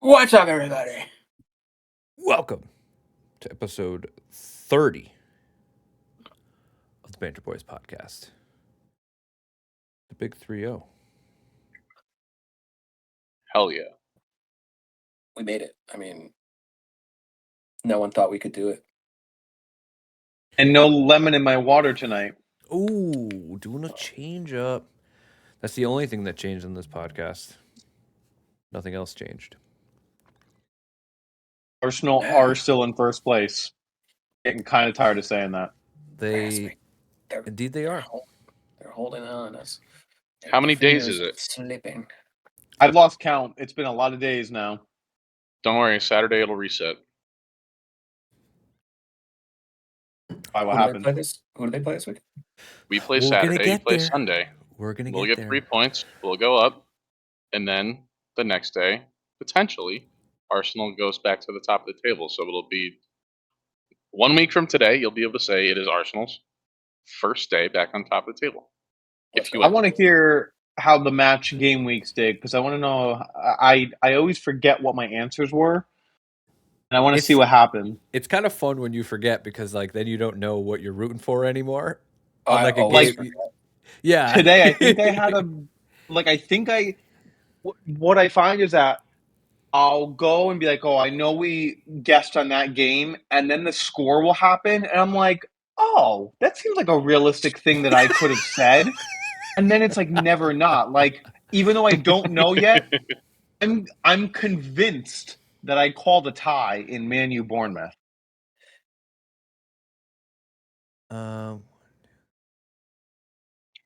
What's up, everybody? Welcome to episode 30 of the Banter Boyz podcast. The big 3-0. Hell yeah. We made it. I mean, no one thought we could do it. And no lemon in my water tonight. Ooh, doing a change up. That's the only thing that changed in this podcast. Nothing else changed. Arsenal are still in first place. Getting kind of tired of saying that. Indeed they are. They're holding on us. How many days is it? Slipping. I've lost count. It's been a lot of days now. Don't worry, Saturday it'll reset. Why, what Who happened? do they play this week? We play We're gonna Saturday, you get play there. Sunday. We're going to We'll get get there. 3 points, we'll go up, and then the next day, potentially, Arsenal goes back to the top of the table. So it'll be 1 week from today, you'll be able to say it is Arsenal's first day back on top of the table. If you I want to hear how the match game weeks did, because I want to know. I always forget what my answers were, and I want to see what happened. It's kind of fun when you forget because, then you don't know what you're rooting for anymore. I always forget. Yeah. Today, I think I had what I find is that I'll go and be like, oh, I know we guessed on that game, and then the score will happen, and I'm like, oh, that seems like a realistic thing that I could have said. And then it's like never not. Like, even though I don't know yet, I'm convinced that I called a tie in Man U Bournemouth.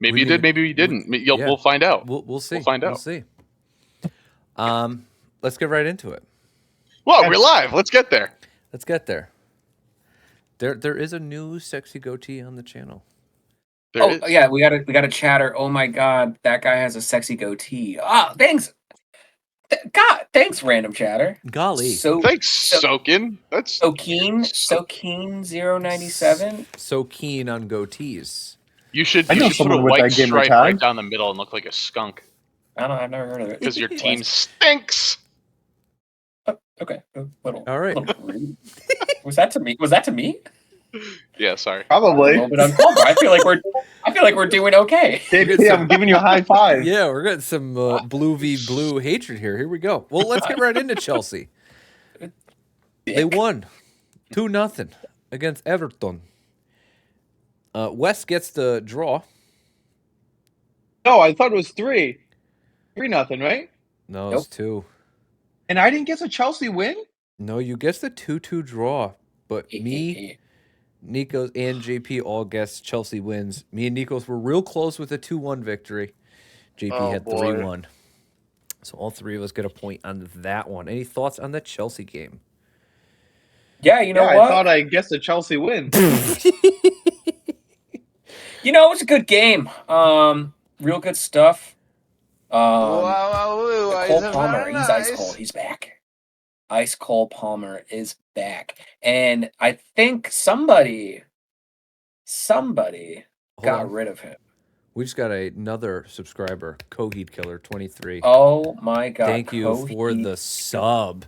Maybe you did, maybe you didn't. We'll find out. We'll see. We'll find out. We'll see. Let's get right into it. Well, we're live. Let's get there. Let's get there. There is a new sexy goatee on the channel. Yeah, we got a chatter. Oh my god, that guy has a sexy goatee. Thanks. God, thanks, random chatter. Golly. Thanks, Soakin. That's so keen 097. So keen on goatees. You should put a white stripe right down the middle and look like a skunk. I've never heard of it. Because your team stinks. Okay. All right. Was that to me? Was that to me? Yeah, sorry. Probably. A little bit uncomfortable. I feel like we're doing okay. I'm giving you a high five. Yeah, we're getting some blue v blue hatred here. Here we go. Well, let's get right into Chelsea. They won 2-0 against Everton. West gets the draw. No, I thought it was 3-0, right? No, it's 2. And I didn't guess a Chelsea win? No, you guessed the 2-2 draw. But me, Nikos, and JP all guessed Chelsea wins. Me and Nikos were real close with a 2-1 victory. JP had 3-1. So all three of us get a point on that one. Any thoughts on the Chelsea game? Yeah, you know what? I thought I guessed a Chelsea win. It was a good game. Real good stuff. Cole Palmer, he's ice cold. He's back. Ice Cole Palmer is back. And I think somebody got rid of him. We just got another subscriber, Coheed Killer 23. Oh my god. Thank you for the sub.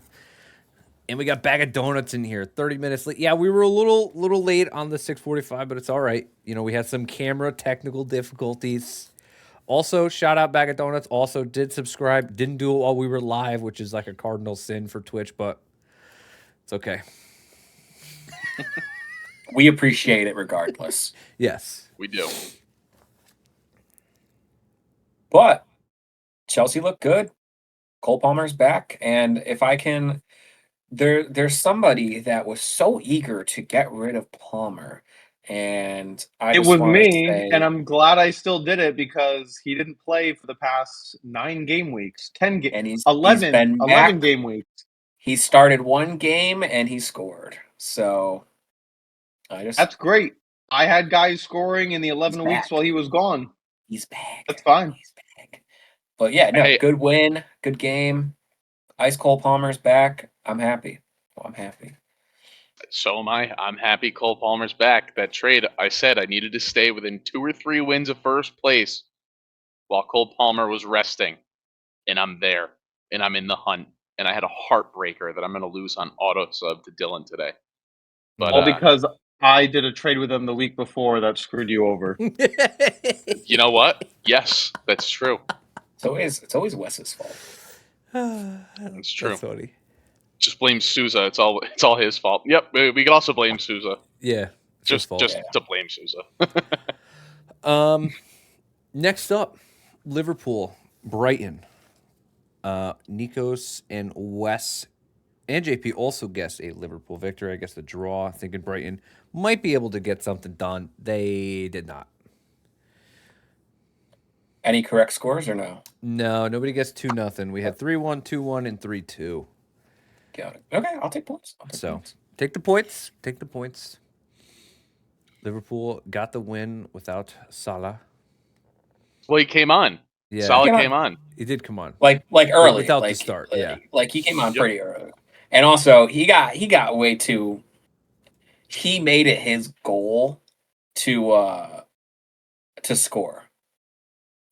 And we got Bag of Donuts in here, 30 minutes late. Yeah, we were a little late on the 6:45, but it's all right. We had some camera technical difficulties. Also, shout out Bag of Donuts. Also did subscribe. Didn't do it while we were live, which is like a cardinal sin for Twitch, but it's okay. We appreciate it regardless. Yes. We do. But Chelsea looked good. Cole Palmer's back. And if I can... There's somebody that was so eager to get rid of Palmer, and it was me, and I'm glad I still did it because he didn't play for the past 9 game weeks, 10 games, 11 game weeks. He started 1 game and he scored. So that's great. I had guys scoring in the 11 weeks while he was gone. He's back. That's fine. He's back. But yeah, no, good win, good game. Ice Cole Palmer's back. I'm happy. I'm happy. So am I. I'm happy Cole Palmer's back. That trade, I said I needed to stay within 2 or 3 wins of first place while Cole Palmer was resting. And I'm there. And I'm in the hunt. and I had a heartbreaker that I'm going to lose on auto sub to Dylan today. But All because I did a trade with them the week before that screwed you over. you know what? Yes, that's true. It's always Wes's fault. It's true. That's funny. Just blame Souza. It's all his fault. Yep, we can also blame Souza. Yeah, it's his fault. Just to blame Souza. Next up, Liverpool, Brighton. Nikos and Wes and JP also guessed a Liverpool victory. I guess the draw, thinking Brighton might be able to get something done. They did not. Any correct scores or no? No, nobody guessed 2-0. We had 3-1, 2-1, and 3-2. Got it. Okay, I'll take points. Take the points. Take the points. Liverpool got the win without Salah. Well, he came on. Yeah, Salah came on. He did come on. Like early, without like, the start. like he came on pretty early, and also he got way too. He made it his goal to score,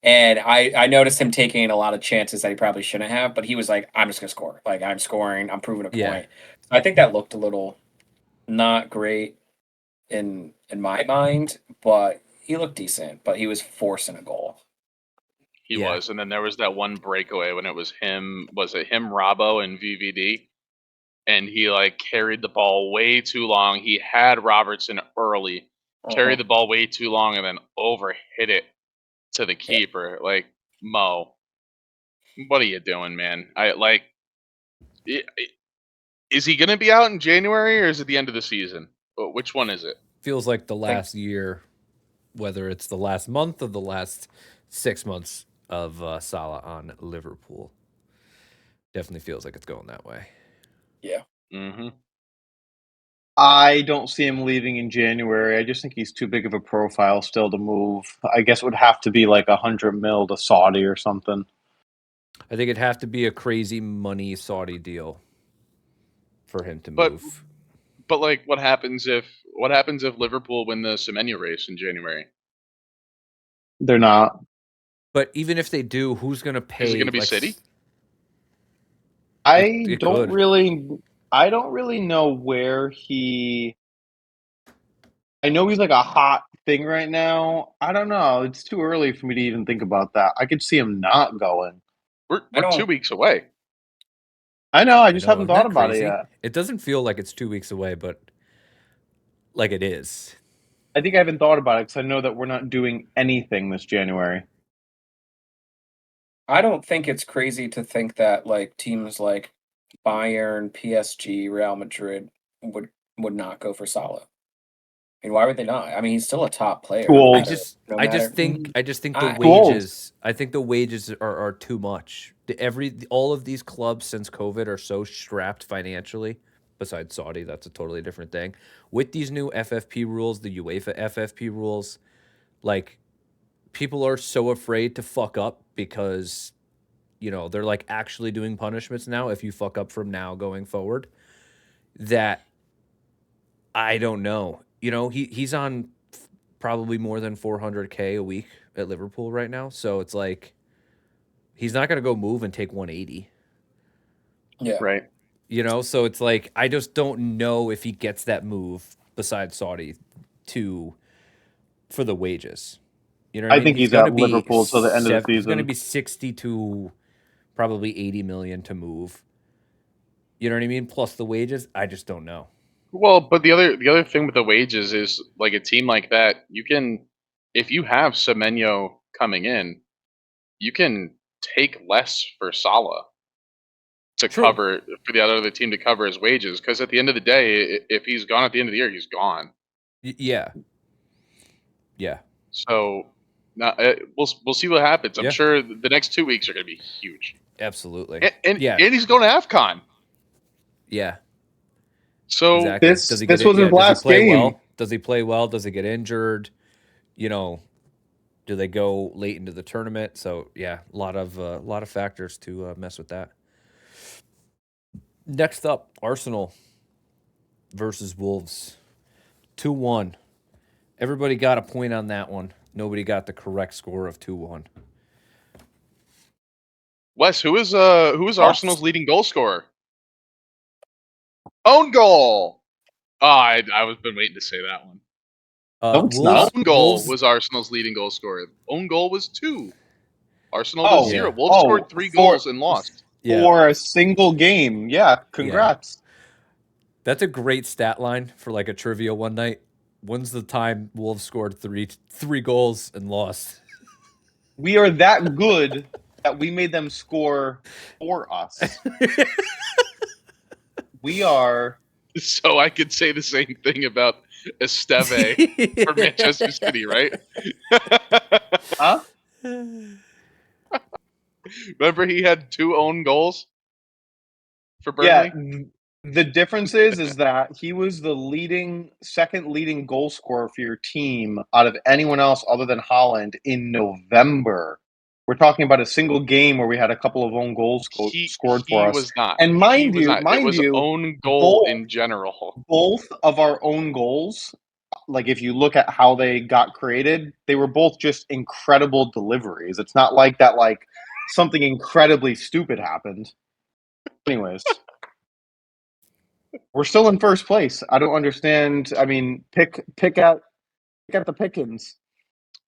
and I noticed him taking a lot of chances that he probably shouldn't have. But he was like, "I'm just gonna score. Like I'm scoring. I'm proving a point." Yeah. I think that looked a little not great in my mind, but he looked decent. But he was forcing a goal. He was, and then there was that one breakaway when it was him. Was it him, Robbo, and VVD? And he like carried the ball way too long. He had Robertson early, carried the ball way too long, and then overhit it to the keeper. Like, Mo, what are you doing, man? Is he gonna be out in January or is it the end of the season? Which one is it? Feels like the last year, whether it's the last month or the last 6 months of Salah on Liverpool. Definitely feels like it's going that way. Yeah. Mm-hmm. I don't see him leaving in January. I just think he's too big of a profile still to move. I guess it would have to be like 100 mil to Saudi or something. I think it'd have to be a crazy money Saudi deal for him to move. But like, what happens if Liverpool win the Semenyo race in January? They're not. But even if they do, who's going to pay? Is it going to be City? It don't could. I don't really know where he. I know he's like a hot thing right now. I don't know. It's too early for me to even think about that. I could see him not going. We're 2 weeks away. I know. I just haven't Isn't thought that about crazy? it yet. It doesn't feel like it's 2 weeks away, but like it is. I think I haven't thought about it because I know that we're not doing anything this January. I don't think it's crazy to think that like teams like Bayern, PSG, Real Madrid would not go for Salah. I mean, why would they not? I mean, he's still a top player. Too old. I just think the Too old. wages. I think the wages are too much. All of these clubs since COVID are so strapped financially. Besides Saudi, that's a totally different thing. With these new FFP rules, the UEFA FFP rules, like people are so afraid to fuck up because, they're like actually doing punishments now if you fuck up from now going forward. That I don't know. He's on probably more than 400K a week at Liverpool right now. So it's like he's not going to go move and take 180. Yeah. Right. So it's like I just don't know if he gets that move besides Saudi for the wages. I think he's at Liverpool till the end of the season. He's going to be 60 to probably 80 million to move. You know what I mean? Plus the wages, I just don't know. Well, but the other thing with the wages is like a team like that, you can, if you have Semenyo coming in, you can take less for Salah to cover for the other team to cover his wages. Because at the end of the day, if he's gone at the end of the year, he's gone. Yeah. So we'll see what happens. I'm sure the next 2 weeks are going to be huge. Absolutely. And he's going to AFCON. Yeah. So exactly. This was his last game. Well? Does he play well? Does he get injured? Do they go late into the tournament? So yeah, a lot of factors to mess with that. Next up, Arsenal versus Wolves, 2-1. Everybody got a point on that one. Nobody got the correct score of 2-1. Wes, who is Lost. Arsenal's leading goal scorer? Own goal. Oh, I was been waiting to say that one. No, it's Wolves, not. Own goal Wolves, was Arsenal's leading goal scorer. Own goal was 2. Arsenal Oh, was 0. Yeah. Wolves scored 3 goals and lost. yeah, for a single game. Yeah, congrats. that's a great stat line for like a trivia one night. When's the time Wolves scored three goals and lost? We are that good that we made them score for us. We are. So I could say the same thing about Esteve for Manchester City, right? Huh? Remember he had 2 own goals for Yeah. Burnley? The difference is that he was the second leading goal scorer for your team out of anyone else other than Holland in November. We're talking about a single game where we had a couple of own goals scored for He us. was not. And He was not. It was own goal both in general. both of our own goals, like if you look at how they got created, they were both just incredible deliveries. It's not like that like something incredibly stupid happened. Anyways, we're still in first place. I don't understand. I mean, pick out the pickings.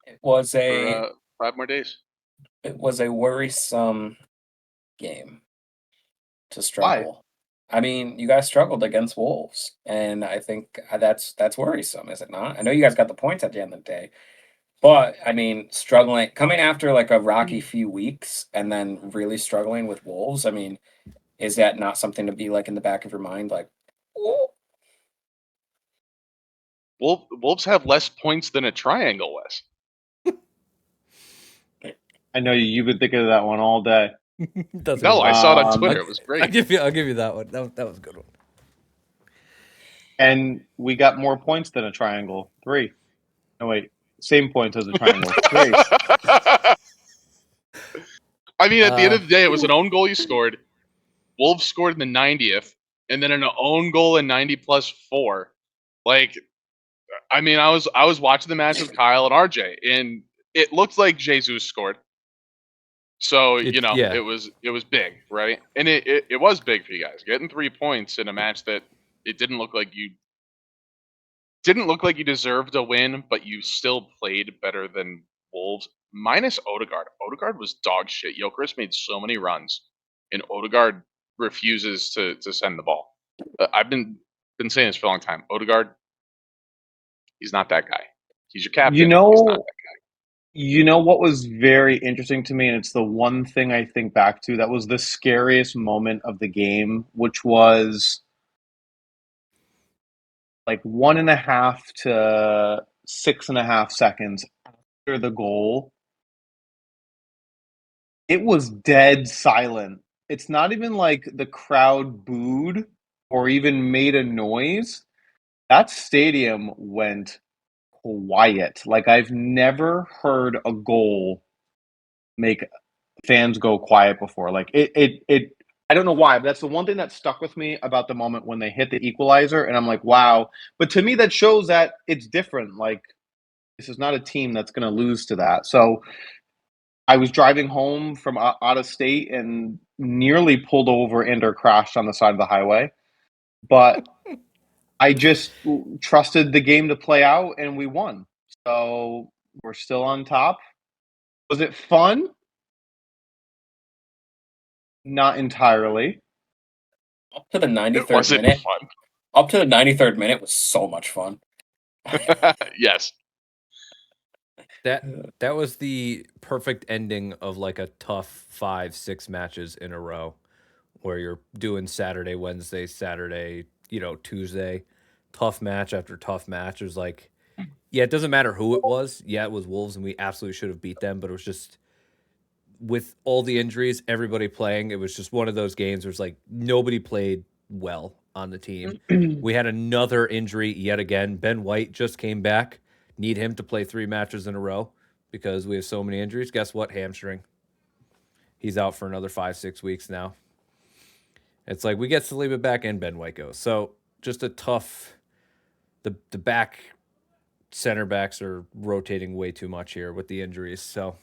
It was For a 5 more days. worrisome game to Why? struggle. I mean, you guys struggled against Wolves, and I think that's worrisome, is it not? I know you guys got the points at the end of the day, but I mean, struggling coming after like a rocky few weeks and then really struggling with Wolves. I mean, is that not something to be like in the back of your mind, like, "Ooh." Wolves have less points than a triangle, Wes. I know you've been thinking of that one all day. No, I saw it on Um, Twitter. It was I'll great. give you that one. That was a good one. And we got more points than a triangle. 3. No wait, same points as a triangle. 3. I mean, at the end of the day, it was an own goal you scored. Wolves scored in the 90th, and then an own goal in 90 plus 4. Like, I mean, I was watching the match with Kyle and RJ, and it looked like Jesus scored. So Yeah. it was big, right? And it was big for you guys getting 3 points in a match that it didn't look like you deserved a win, but you still played better than Wolves. Minus Odegaard. Odegaard was dog shit. Jokeris made so many runs, and Odegaard refuses to send the ball. I've been saying this for a long time. Odegaard, he's not that guy. He's your captain. You He's not know, that guy. you know what was very interesting to me, and it's the one thing I think back to that was the scariest moment of the game, which was like 1.5 to 6.5 seconds after the goal. It was dead silent. It's not even like the crowd booed or even made a noise. That stadium went quiet. Like I've never heard a goal make fans go quiet before. Like it I don't know why, but that's the one thing that stuck with me about the moment when they hit the equalizer and I'm like, wow. But to me that shows that it's different. Like this is not a team that's going to lose to that. So I was driving home from out of state and nearly pulled over and or crashed on the side of the highway. But I just trusted the game to play out and we won. So we're still on top. Was it fun? Not entirely. Up to the It 93rd wasn't minute. fun. Up to the 93rd minute was so much fun. Yes. That was the perfect ending of like a tough 5-6 matches in a row where you're doing Saturday, Wednesday, Saturday, Tuesday, tough match after tough match. It was like, yeah, it doesn't matter who it was. Yeah, it was Wolves and we absolutely should have beat them, but it was just with all the injuries, everybody playing, it was just one of those games where it's like nobody played well on the team. We had another injury yet again. Ben White just came back. Need him to play 3 matches in a row because we have so many injuries. Guess what? Hamstring. He's out for another 5-6 weeks now. It's like we get Saliba back and Ben White goes. So just a tough. The center backs are rotating way too much here with the injuries. So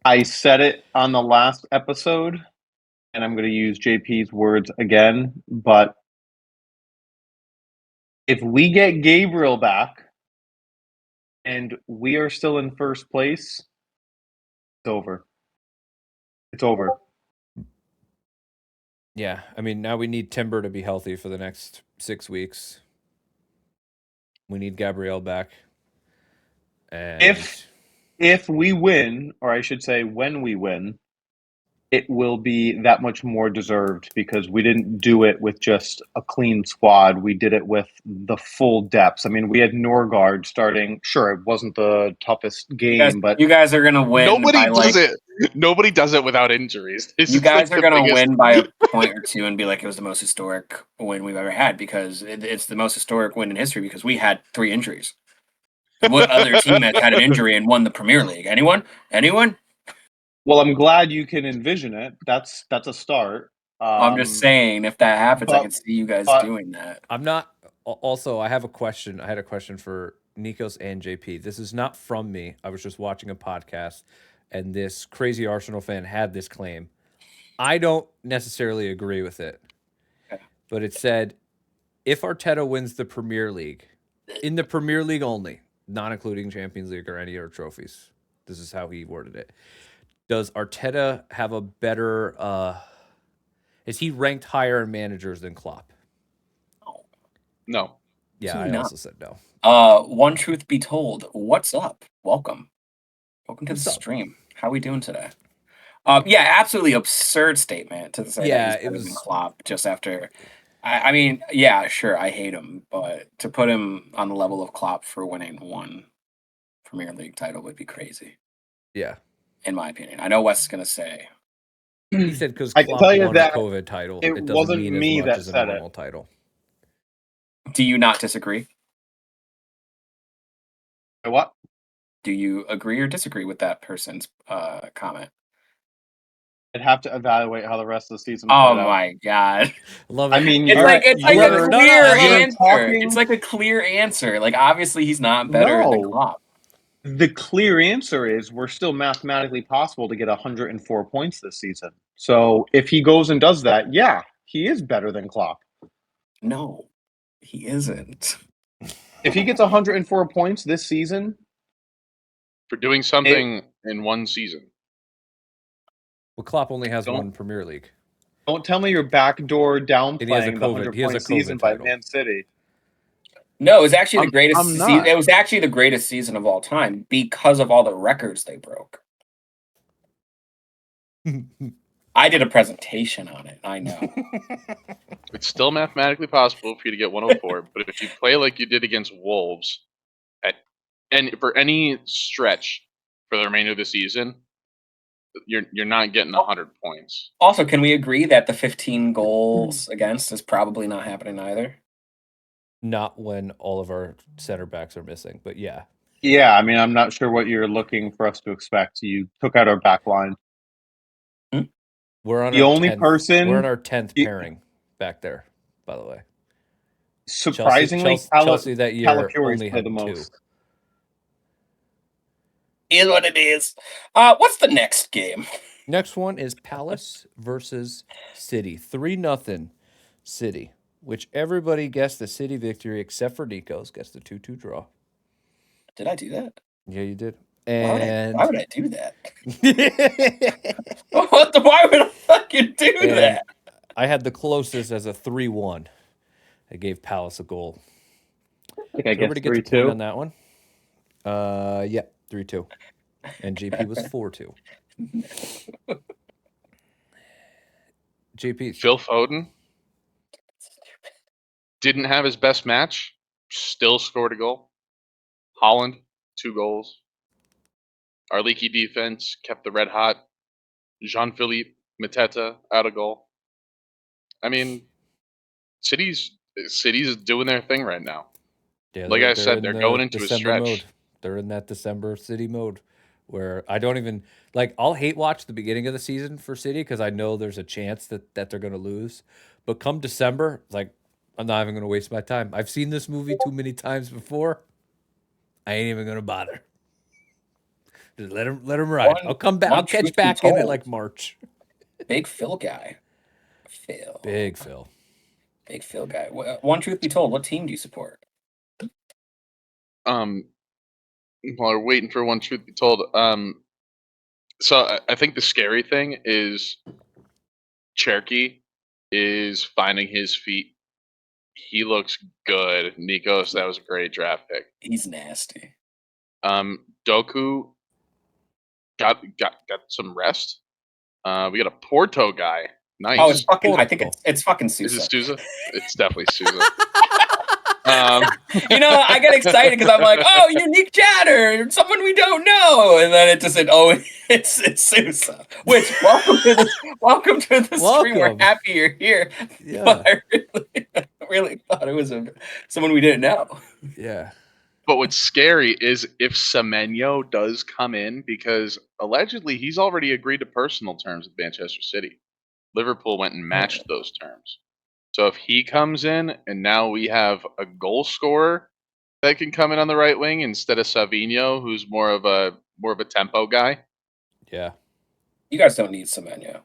I said it on the last episode, and I'm going to use JP's words again. But if we get Gabriel back and we are still in first place, it's over. It's over. Yeah, I mean, now we need Timber to be healthy for the next 6 weeks. We need Gabrielle back. And If we win, or I should say when we win, it will be that much more deserved because we didn't do it with just a clean squad. We did it with the full depths. I mean, we had Norgard starting. Sure, it wasn't the toughest game, but You guys are gonna win Nobody by does like it. Nobody does it without injuries. This you is, like, guys are the gonna biggest- win by a point or two and be like it was the most historic win we've ever had because it's the most historic win in history because we had 3 injuries. What other team has had an injury and won the Premier League? Anyone? Anyone? well, I'm glad you can envision it. That's a start. I'm just saying, if that happens, I but- can see you guys but- doing that. I'm not. Also, I have a question. I had a question for Nikos and JP. This is not from me. I was just watching a podcast, and this crazy Arsenal fan had this claim. I don't necessarily agree with it, Okay. but it said if Arteta wins the Premier League, in the Premier League only, not including Champions League or any other trophies, this is how he worded it. Does Arteta have a better? Is he ranked higher in managers than Klopp? No. Yeah, Absolutely I not. also said no. One truth be told, what's up? Welcome to What's the up? stream. How we doing today? Yeah, absolutely absurd statement to say Yeah, that it he's better than was- Klopp just after. I mean, yeah, sure, I hate him, but to put him on the level of Klopp for winning 1 Premier League title would be crazy, Yeah, in my opinion. I know Wes is gonna say, he said because I can Klopp tell you won that a COVID title, it it doesn't wasn't mean as me much that as a said it. normal title. do you not disagree? What? Do you agree or disagree with that person's comment? I'd have to evaluate how the rest of the season Oh played out. my god. Love I it. mean, It's you're- like a you're- clear No, I love it. answer. talking- It's like a clear answer. Like obviously he's not better than No. Klopp. The clear answer is we're still mathematically possible to get 104 points this season. So if he goes and does that, yeah, he is better than Klopp. No, he isn't. If he gets 104 points this season, For doing something in one season. Well, Klopp only has Don't- 1 Premier League. don't tell me you're backdoor And he has a downplaying the COVID- he has a 100-point season COVID by title. Man City. No, it was actually the I'm greatest not. season. It was actually the greatest season of all time because of all the records they broke. I did a presentation on it. I know. It's still mathematically possible for you to get 104, but if you play like you did against Wolves, and for any stretch for the remainder of the season, you're not getting 100 points. Also, can we agree that the 15 goals against is probably not happening either? Not when all of our center backs are missing, but yeah. Yeah, I mean, I'm not sure what you're looking for us to expect. You took out our back line. We're on The our only 10th, person- we're on our 10th you- pairing back there, by the way. Surprisingly, Chelsea that year Calafiori's only played had the 2. most. Is what it is. What's the next game? Next one is Palace versus City. 3-0 City, which everybody guessed the City victory except for Nico's. Guessed the 2-2 draw. Did I do that? Yeah, you did. Why would I do that? And Why would I fucking do that? I had the closest as a 3-1. I gave Palace a goal. I think I Everybody guess gets a point 3-2. on that one. Yeah, 3-2. And JP was 4-2. JP, Phil Foden didn't have his best match, still scored a goal. Holland, 2 goals. Our leaky defense kept the red hot. Jean-Philippe Mateta out a goal. I mean, City's doing their thing right now. yeah, Like I said, in they're the going into a December stretch. mode. They're in that December City mode where I don't even like. I'll hate watch the beginning of the season for City because I know there's a chance that they're going to lose. But come December, like I'm not even going to waste my time. I've seen this movie too many times before. I ain't even going to bother. Just let him ride. One- I'll come back. one I'll catch truth be back in it told. like March. Big Phil guy. Phil. Big Phil. Big Phil guy. One truth be told, what team do you support? While we're waiting for one truth be told, so I think the scary thing is Cherokee is finding his feet. He looks good. Nikos, that was a great draft pick. He's nasty. Doku got some rest. We got a Porto guy. Nice. Oh, it's fucking. I Porto. think it's fucking Is it Sousa. Sousa? It's definitely Sousa. You know, I get excited because I'm like, oh, unique chatter, someone we don't know, and then it just said, oh, it's Sousa. Which welcome to the stream. We're Welcome. happy you're here. Yeah. But I really thought it was someone we didn't know. Yeah. But what's scary is if Semenyo does come in, because allegedly he's already agreed to personal terms with Manchester City. Liverpool went and matched those terms. So if he comes in and now we have a goal scorer that can come in on the right wing instead of Savinho, who's more of a tempo guy. Yeah. You guys don't need Semenyo.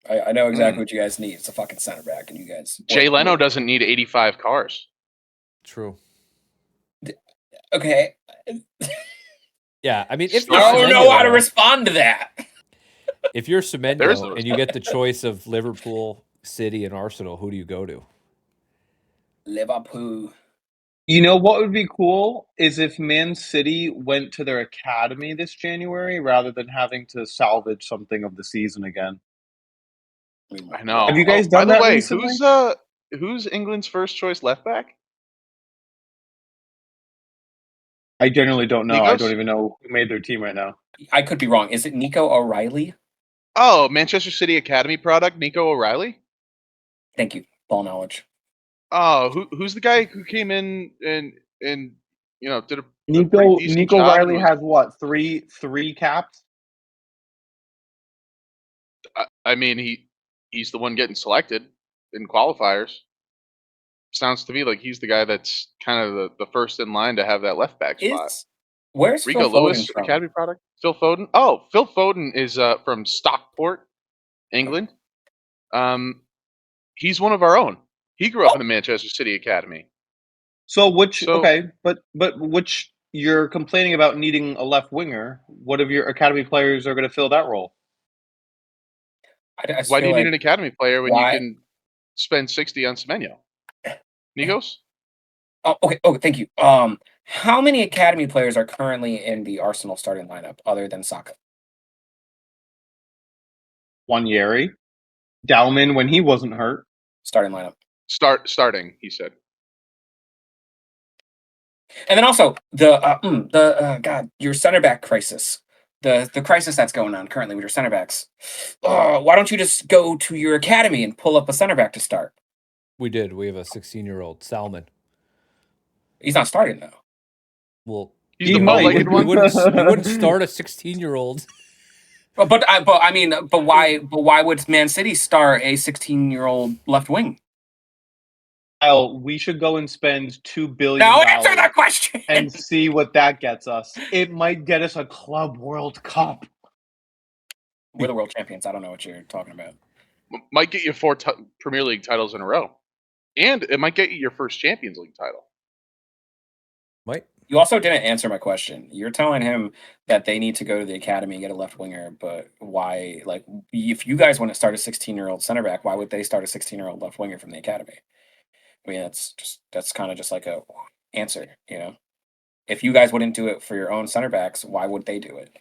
I know exactly what you guys need. It's a fucking center back, and you guys. Jay Leno doesn't need 85 cars. True. Okay. Yeah. I mean, if I you're don't know how to Semenyo, respond to that. if you're There's Semenyo no and you get the choice of Liverpool, City, and Arsenal, who do you go to? Liverpool. You know what would be cool is if Man City went to their academy this January rather than having to salvage something of the season again. I know. Have you guys By done the that way, recently? who's England's first choice left back? I generally don't know. I Nikos? don't even know who made their team right now. I could be wrong. Is it Nico O'Reilly? Oh, Manchester City Academy product, Nico O'Reilly. Thank you. Ball knowledge. Oh, who's the guy who came in and did a pretty Nico decent job and Riley was- has what, three caps? I mean, he's the one getting selected in qualifiers. Sounds to me like he's the guy that's kind of the first in line to have that left back spot. Where's Rico Phil Foden Lewis, from? Academy product. Phil Foden. Oh, Phil Foden is from Stockport, England. He's one of our own. He grew up in the Manchester City Academy. So So- but which you're complaining about needing a left winger. What of your academy players are going to fill that role? I just Why do feel you need like an academy player when why- you can spend 60 on Semenyo? Nikos? Oh, okay. Oh, thank you. How many academy players are currently in the Arsenal starting lineup other than Saka? Wanyeri, Dowman when he wasn't hurt. Starting lineup. Starting, he said. And then also God, your center back crisis. The crisis that's going on currently with your center backs. Why don't you just go to your academy and pull up a center back to start? We did. We have a 16-year-old Salmon. He's not starting though. Well, He's He the might. bow-legged we one. wouldn't start a 16-year-old. But why would Man City start a 16-year-old left wing? Kyle, we should go and spend $2 billion Now answer that question. and see what that gets us. It might get us a Club World Cup. We're the world champions. I don't know what you're talking about. Might get you 4 Premier League titles in a row. And it might get you your first Champions League title. Might. You also didn't answer my question. You're telling him that they need to go to the academy and get a left winger, but why? Like, if you guys want to start a 16-year-old center back, why would they start a 16-year-old left winger from the academy? I mean, that's kind of just like a answer, you know. If you guys wouldn't do it for your own center backs, why would they do it?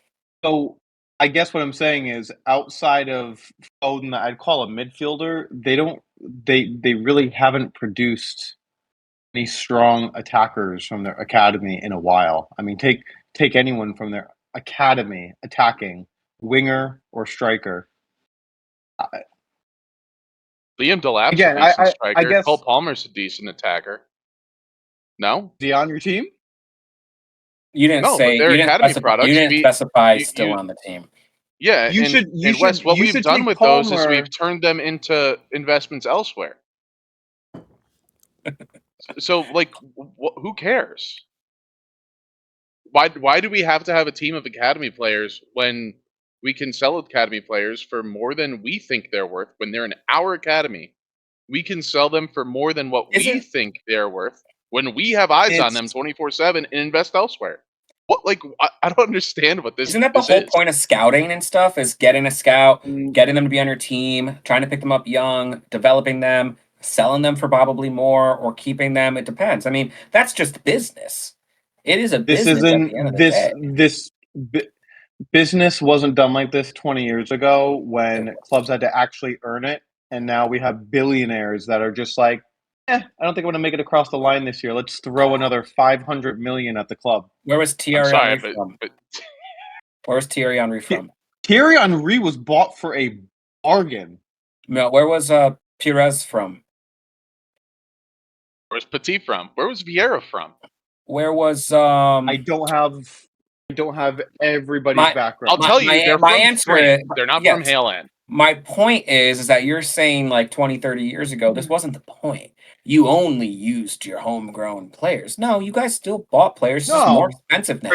So I guess what I'm saying is outside of Foden, I'd call a midfielder, they really haven't produced any strong attackers from their academy in a while. I mean, take anyone from their academy attacking, winger or striker. Liam Delap's Again, a decent I striker. guess- Cole Palmer's a decent attacker. No? Is he on your team? You didn't No, but say they're you didn't academy specify, products. you didn't We- specify you- still you- on the team. Yeah, You and, should- you and Wes, should- what you we've should done take with those is Palmer- we've turned them into investments elsewhere. So, like, who cares? Why do we have to have a team of academy players when we can sell academy players for more than we think they're worth when they're in our academy? We can sell them for more than what we Isn't think they're worth when we have eyes on them It's 24/7 and invest elsewhere. What like I don't understand what isn't that the this whole is. point of scouting and stuff? Is getting a scout, mm, getting them to be on your team, trying to pick them up young, developing them, selling them for probably more, or keeping them. It depends. I mean, that's just business. It is a this business at the end of isn't the day. this business wasn't done like this 20 years ago It when was. clubs had to actually earn it, and now we have billionaires that are just like, I don't think I'm going to make it across the line this year. Let's throw another 500 million at the club. Where was I'm Thierry sorry, Henry from? but Where was Thierry Henry from? Thierry Henry was bought for a bargain. No, where was Pires from? where's Petit from? Where was Vieira from? Where was I don't have everybody's my background. I'll tell you, they're my from answer France. is They're not from yes. Hale End. My point is that you're saying like 20, 30 years ago, this wasn't the point. You only used your homegrown players. No, you guys still bought players. It's just more No, expensive now.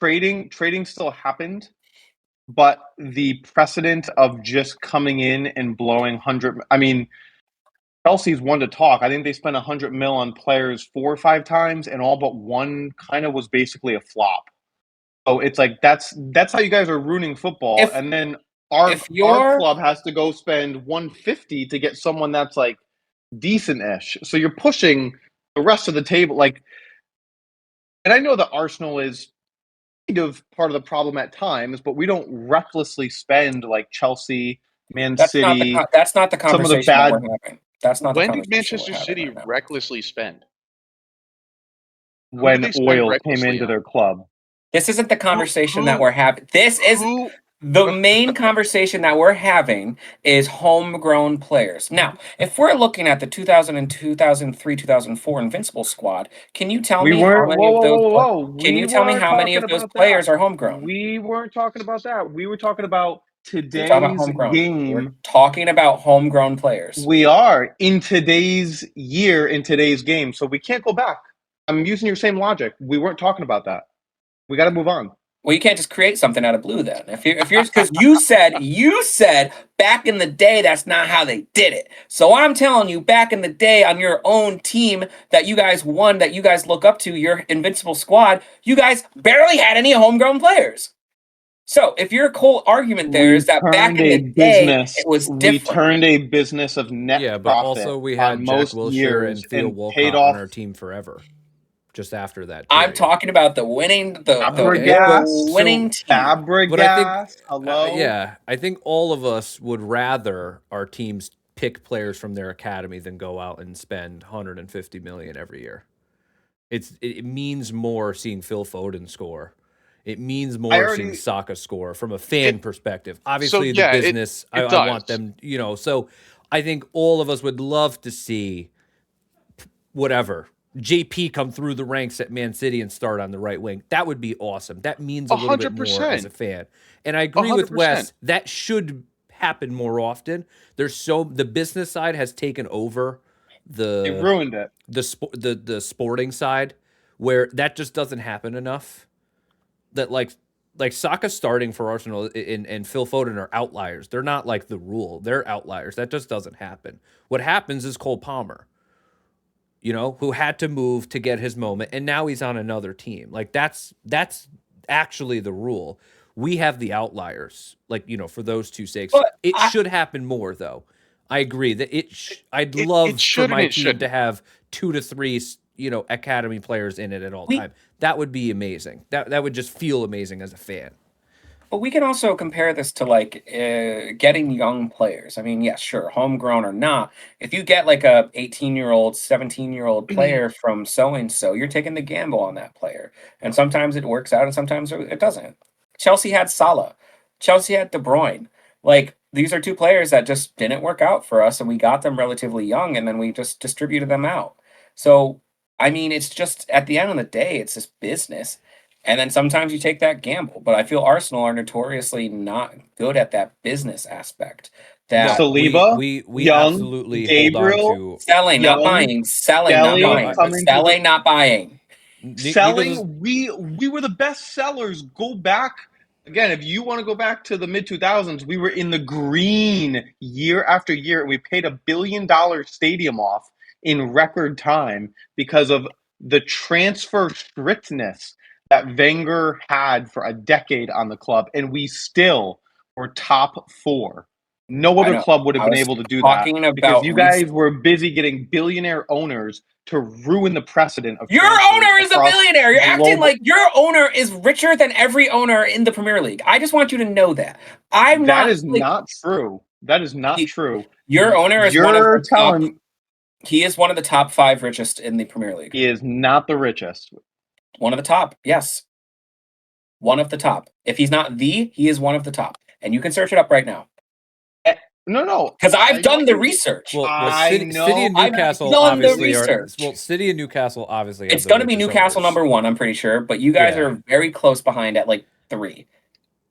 trading still happened, but the precedent of just coming in and blowing 100. I mean, Chelsea's one to talk. I think they spent 100 mil on players 4 or 5 times, and all but one kind of was basically a flop. So it's like that's how you guys are ruining football, If and then our if you're club has to go spend 150 to get someone that's like decent-ish. So you're pushing the rest of the table, like. And I know that Arsenal is kind of part of the problem at times, but we don't recklessly spend like Chelsea, Man City, that's not the some of the conversation that we're bad. having. That's not the When did conversation we're Manchester having City right now. recklessly spend? Who did When they spend oil came recklessly into on? their club. This isn't the Who conversation that who we're having. This is who the main conversation that we're having is homegrown players. Now, if we're looking at the 2000 2003, 2004 Invincible squad, can you tell We me how weren't. many Whoa, of whoa, those whoa, pla- whoa! can We you tell me weren't how many talking of those about that. players are homegrown? We weren't talking about that. We were talking about We're talking about today's homegrown. We're game. talking about homegrown players. We are in today's year, in today's game. So we can't go back. I'm using your same logic. We weren't talking about that. We got to move on. Well, you can't just create something out of blue then. If you're because you said back in the day that's not how they did it. So I'm telling you, back in the day on your own team that you guys won, that you guys look up to, your invincible squad, you guys barely had any homegrown players. So if your whole argument there is that back in the day it was We different, turned a business of net Yeah, but profit also we on had Jack most Wilshere years and Theo and paid Walcott on off our team forever. Just after that I'm period. talking about the winning Okay, the but winning team. But I think, Fabregas. Hello. yeah, I think all of us would rather our teams pick players from their academy than go out and spend 150 million every year. It means more seeing Phil Foden score. It means more seeing already- Saka score from a fan It- perspective. Obviously, yeah, the it- business, it I want does. them, So I think all of us would love to see whatever JP come through the ranks at Man City and start on the right wing. That would be awesome. That means a little bit more as a 100%. fan. And I agree with 100%. Wes. That should happen more often. The business side has taken over They the ruined it. the sporting side, where that just doesn't happen enough. That like Saka starting for Arsenal and Phil Foden are outliers. They're not like the rule. They're outliers. That just doesn't happen. What happens is Cole Palmer, who had to move to get his moment, and now he's on another team. Like that's actually the rule. We have the outliers, for those two sakes. But It should happen more, though. I agree that I'd love for should and my it team shouldn't. to have 2 to 3, academy players in it at all We- time. That would be amazing. That would just feel amazing as a fan. But we can also compare this to like getting young players. I mean, yes, sure, homegrown or not. If you get like a 18-year-old, 17-year-old player from so and so, you're taking the gamble on that player. And sometimes it works out and sometimes it doesn't. Chelsea had Salah. Chelsea had De Bruyne. Like these are two players that just didn't work out for us and we got them relatively young and then we just distributed them out. So, I mean, it's just at the end of the day, it's just business. And then sometimes you take that gamble. But I feel Arsenal are notoriously not good at that business aspect. That No, Saliba, we Young, absolutely hold on Gabriel, to. selling, not Young, buying, selling, not Deli buying, No, coming to the selling, not buying. selling. We were the best sellers. Go back again. If you want to go back to the mid 2000s, we were in the green year after year, and we paid $1 billion stadium off in record time because of the transfer strictness that Wenger had for a decade on the club, and we still were top 4. No I other know. club would have I been was able to do that talking because about you guys were busy getting billionaire owners to ruin the precedent of Your transfers owner is a across billionaire. You're acting global. like your owner is richer than every owner in the Premier League. I just want you to know that. I'm That not is like not true. That is not true. your owner is one of You're the top. telling He is one of the top 5 richest in the Premier League. he is not the richest. One of the top. Yes. One of the top. If he's not he is one of the top. And you can search it up right now. No. Because I've I done the know- research. Well, I City know. and I've Newcastle done the obviously are. research. Well, City and Newcastle obviously. Have It's the going to be richest Newcastle owners. number 1, I'm pretty sure. But you guys Yeah. are very close behind at like 3.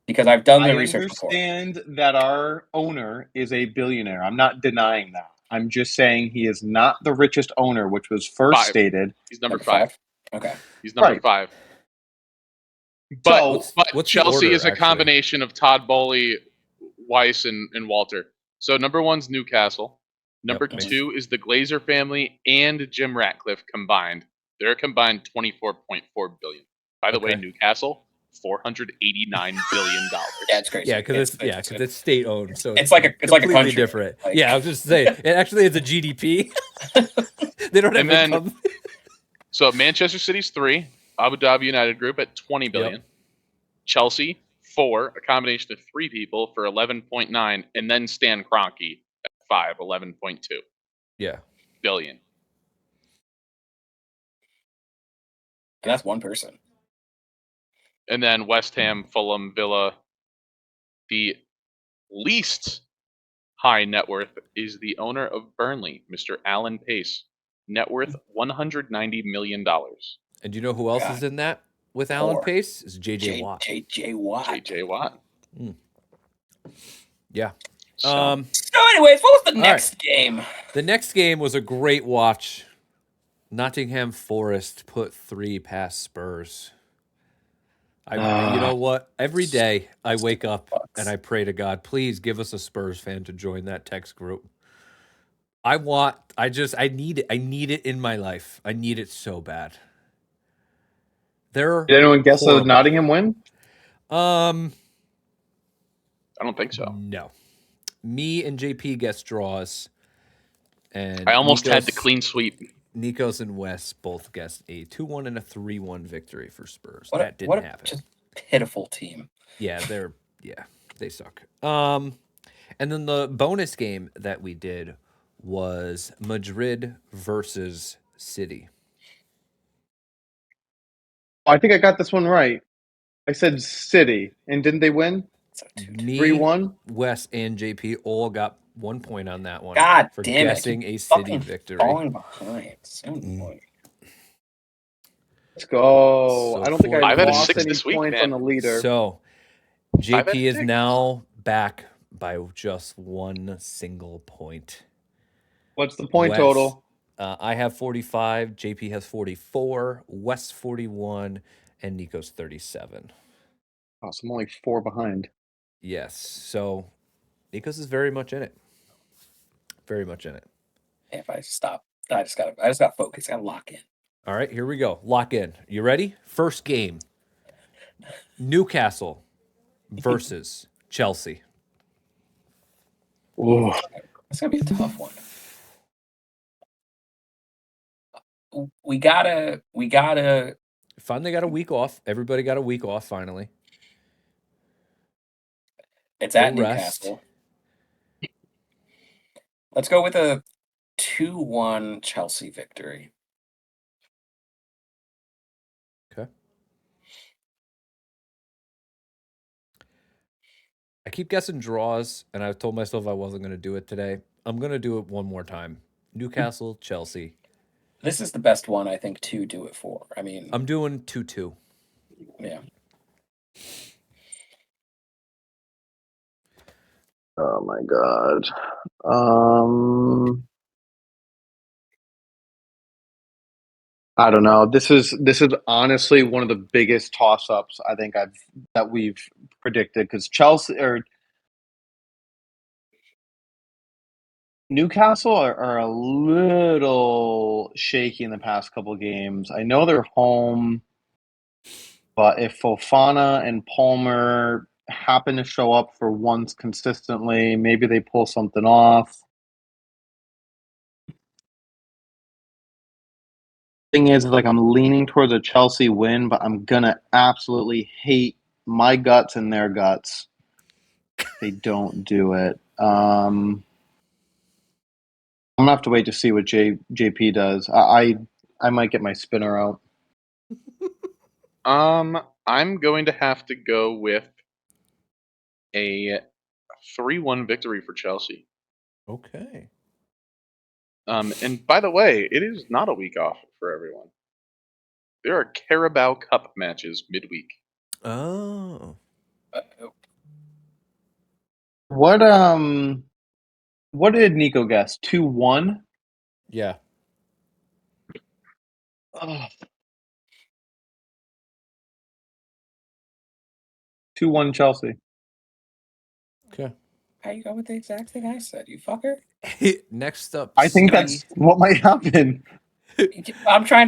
Because I've done the I research before. understand that our owner is a billionaire. I'm not denying that. I'm just saying he is not the richest owner, which was first 5. stated. He's number 5. Okay. He's number Right. 5. But, So What's the Chelsea order, is a actually? combination of Todd Bowley, Weiss, and Walter. So number 1's Newcastle. Number Yep. 2 is the Glazer family and Jim Ratcliffe combined. They're a combined $24.4 billion. By the way, Okay. Newcastle, $489 billion. Yeah, it's crazy. Yeah, because it's state owned, so it's like a completely country. different. Like- Yeah, I was just saying, it actually is a GDP. They don't have And then- income. So Manchester City's 3, Abu Dhabi United Group at $20 billion. Yep. Chelsea 4, a combination of 3 people for 11.9, and then Stan Kroenke at 5, 11.2 Yeah. billion. And that's one person. And then West Ham, Fulham, Villa. The least high net worth is the owner of Burnley, Mr. Alan Pace. Net worth $190 million. And do you know who else God. is in that with Alan 4. Pace? Is JJ Watt. JJ Watt. JJ Watt. Yeah. So, So, anyways, what was the All next game? The next game was a great watch. Nottingham Forest put 3 past Spurs. You know what? Every day I wake up and I pray to God, please give us a Spurs fan to join that text group. I need it. I need it in my life. I need it so bad. They're did anyone guess the horrible. Nottingham win? I don't think so. No. Me and JP guessed draws. And I almost had Nikos- the clean sweep. Nikos and Wes both guessed a 2-1 and a 3-1 victory for Spurs. What That didn't happen. Just pitiful team. Yeah, they suck. And then the bonus game that we did was Madrid versus City. I think I got this one right. I said City, and didn't they win? So, dude. Me, 3-1? Wes, and JP all got 1 point on that one. God for damn it. guessing a City Fucking victory. falling behind. So annoying. Let's go. So I don't think I 5 out of lost 6 any this week, points man. on the leader. So 5 out of JP is 6. now back by just 1 single point. What's the point Wes, total? I have 45, JP has 44, Wes 41, and Nico's 37. Oh, so I'm only 4 behind. Yes. So Nikos is very much in it. Very much in it. If I stop, I just gotta focus. I gotta lock in. All right, here we go. Lock in. You ready? First game. Newcastle versus Chelsea. Ooh. It's gonna be a tough one. We gotta Finally got a week off. Everybody got a week off finally. it's at Full rest. Newcastle. Let's go with a 2-1 Chelsea victory. Okay. I keep guessing draws, and I've told myself I wasn't going to do it today. I'm going to do it one more time. Newcastle, Chelsea. This is the best one, I think, to do it for. I mean, I'm doing 2-2. yeah. Oh my god. I don't know. This is honestly one of the biggest toss ups I think we've predicted because Chelsea or Newcastle are a little shaky in the past couple games. I know they're home, but if Fofana and Palmer happen to show up for once consistently, maybe they pull something off. Thing is, like I'm leaning towards a Chelsea win, but I'm gonna absolutely hate my guts and their guts. If they don't do it. I'm gonna have to wait to see what JP does. I might get my spinner out. I'm going to have to go with a 3-1 victory for Chelsea. Okay. And by the way, it is not a week off for everyone. There are Carabao Cup matches midweek. Oh. What did Nico guess? 2-1? Yeah. Oh. 2-1 Chelsea. Okay. How you go with the exact thing I said, you fucker? Next up, I think City. that's what might happen. I'm trying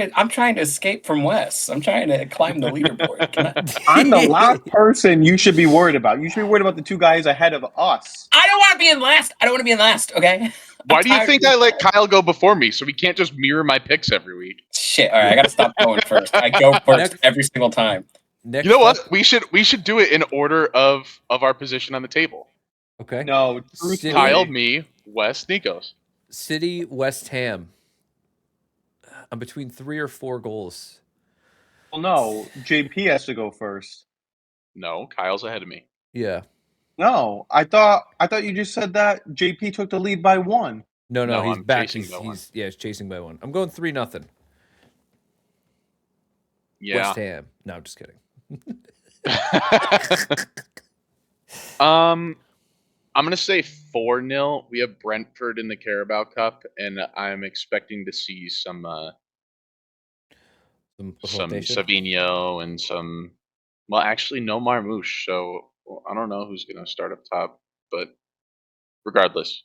to escape from Wes. I'm trying to climb the leaderboard. Can I'm the last person you should be worried about. You should be worried about the two guys ahead of us. I don't want to be in last. I don't want to be in last. Okay. Why do you think I let Kyle go before me so we can't just mirror my picks every week? Shit. All right. I gotta stop going first. I go first every single time. Next You know what? up- We should do it in order of our position on the table. Okay. No, City- truthfully. Kyle, me, Wes, Nikos. City, West Ham. I'm between 3 or 4 goals. Well, no, JP has to go first. No, Kyle's ahead of me. Yeah. No, I thought you just said that JP took the lead by 1. No, No, he's I'm back. chasing by one. He's chasing by 1. I'm going 3-0. Yeah. West Ham. No, I'm just kidding. I'm gonna say 4-0. We have Brentford in the Carabao Cup, and I'm expecting to see some rotation. Savigno and some. Well, actually, no Marmouche, so I don't know who's gonna start up top. But regardless,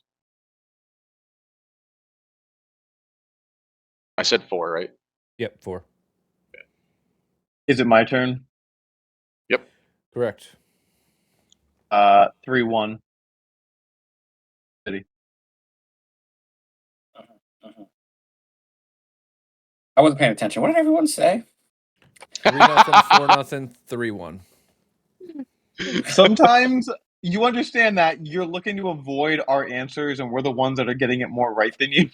I said 4, right? Yep, 4. Is it my turn? Yep. Correct. 3-1. City. I wasn't paying attention. What did everyone say? 3-0, 4-0, 3-1. Sometimes you understand that you're looking to avoid our answers, and we're the ones that are getting it more right than you.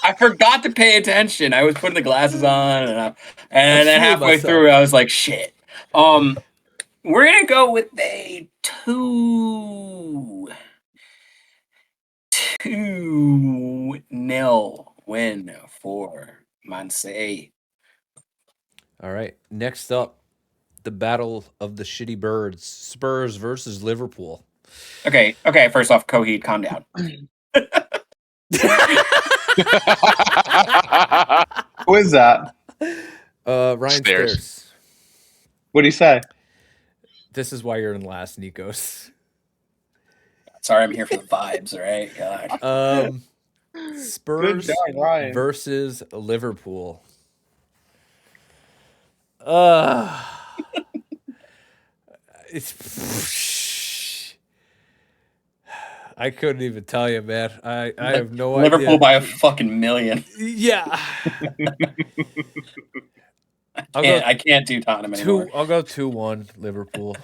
I forgot to pay attention. I was putting the glasses on, and then fooling halfway myself. through, I was like, "Shit." We're gonna go with a 2-0 win for Marseille. All right. Next up, the battle of the shitty birds. Spurs versus Liverpool. Okay. First off, Coheed, calm down. Who is that? Ryan Stairs. Stairs. What do you say? This is why you're in last, Nikos. Sorry, I'm here for the vibes. All right, God. Spurs Good job, Ryan. versus Liverpool. It's. I couldn't even tell you, man. I have no idea. Liverpool by a fucking million. Yeah. I can't do Tottenham anymore. I'll go 2-1 Liverpool.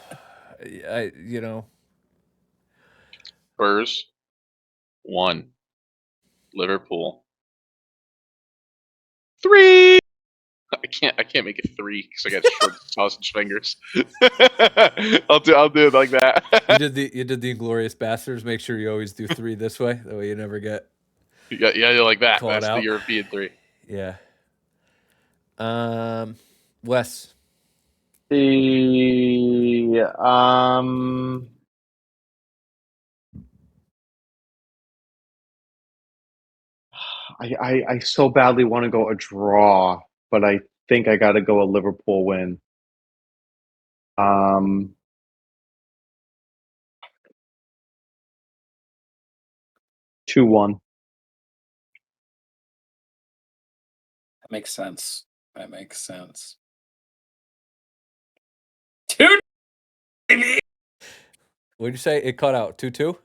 Spurs 1, Liverpool 3. I can't make it 3 because I got short sausage fingers. I'll do it like that. You did the Inglorious Bastards. Make sure you always do 3 this way. That way you never get yeah, you like that. Call it That's the out. European 3. Yeah. Wes. I so badly want to go a draw, but I think I got to go a Liverpool win. 2-1. That makes sense. That makes sense. 2 baby! What did you say? It cut out 2-2.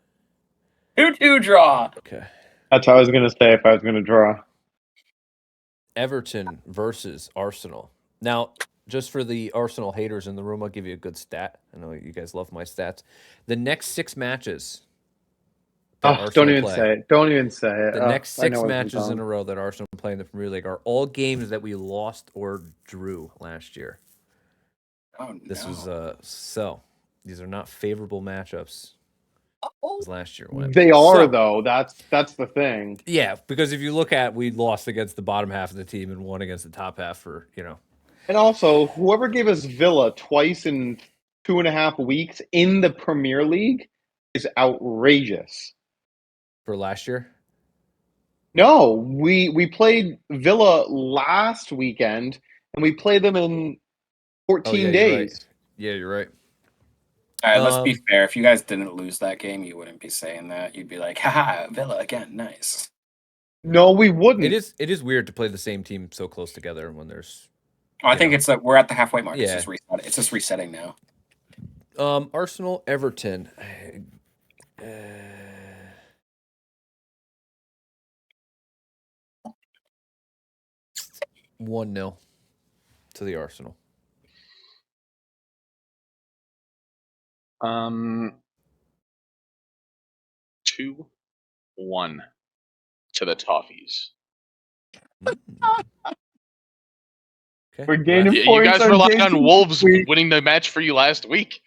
2-2 draw. Okay. That's what I was going to say if I was going to draw. Everton versus Arsenal. Now, just for the Arsenal haters in the room, I'll give you a good stat. I know you guys love my stats. The next 6 matches that Oh, Arsenal don't even play, say it. Don't even say it. the Oh, next I know 6 where this is matches in going. a row that Arsenal play in the Premier League are all games that we lost or drew last year. Oh, no. This was so these are not favorable matchups as last year went. They are So, though. That's the thing. yeah, because if you look at, we lost against the bottom half of the team and won against the top half for, And also, whoever gave us Villa twice in 2.5 weeks in the Premier League is outrageous. for last year. No, we played Villa last weekend, and we played them in 14 You're days. right. Yeah, you're right. All right, let's be fair. If you guys didn't lose that game, you wouldn't be saying that. You'd be like, haha, Villa again, nice. No, we wouldn't. It is weird to play the same team so close together when there's Oh, I think it's like we're at the halfway mark. Yeah. It's just resetting now. Arsenal Everton. 1-0 to the Arsenal. 2-1 to the Toffees. Okay. We're gaining You points guys on relied games on Wolves this week. winning the match for you last week.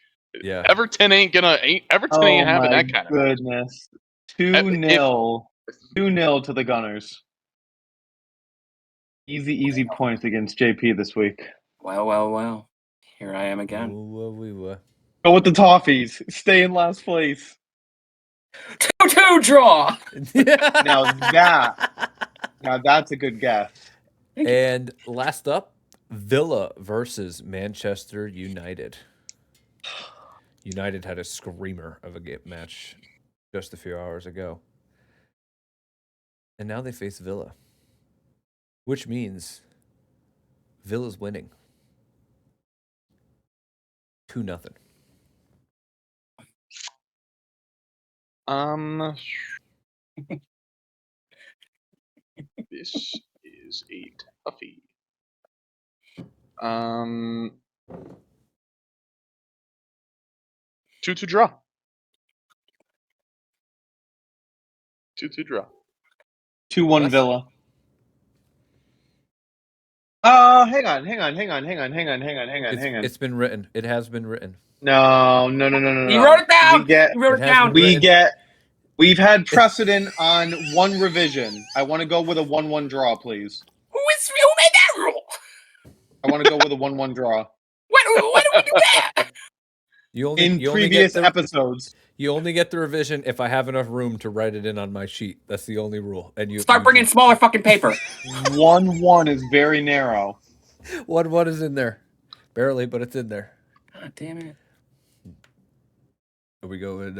Yeah. Everton ain't having that kind of match. Goodness. 2-0. 2-0 to the Gunners. Easy points against JP this week. Well. Here I am again. Go with the Toffees. Stay in last place. 2-2 draw. Now that's a good guess. And last up, Villa versus Manchester United. United had a screamer of a match just a few hours ago. And now they face Villa, which means Villa's winning 2-0. This is a toughie. 2-2 draw. 2-2 draw. 2-1 Wes? Villa. Hang on. It's been written. It has been written. No. You wrote it down. You wrote it down. We've had precedent on one revision. I want to go with a 1-1 draw, please. Who made that rule? I want to go with a 1-1 draw. When do we do that? In previous episodes. You only get the revision if I have enough room to write it in on my sheet. That's the only rule. And you start bringing smaller fucking paper. 1-1 is very narrow. 1-1 is in there, barely, but it's in there. God damn it! Are we going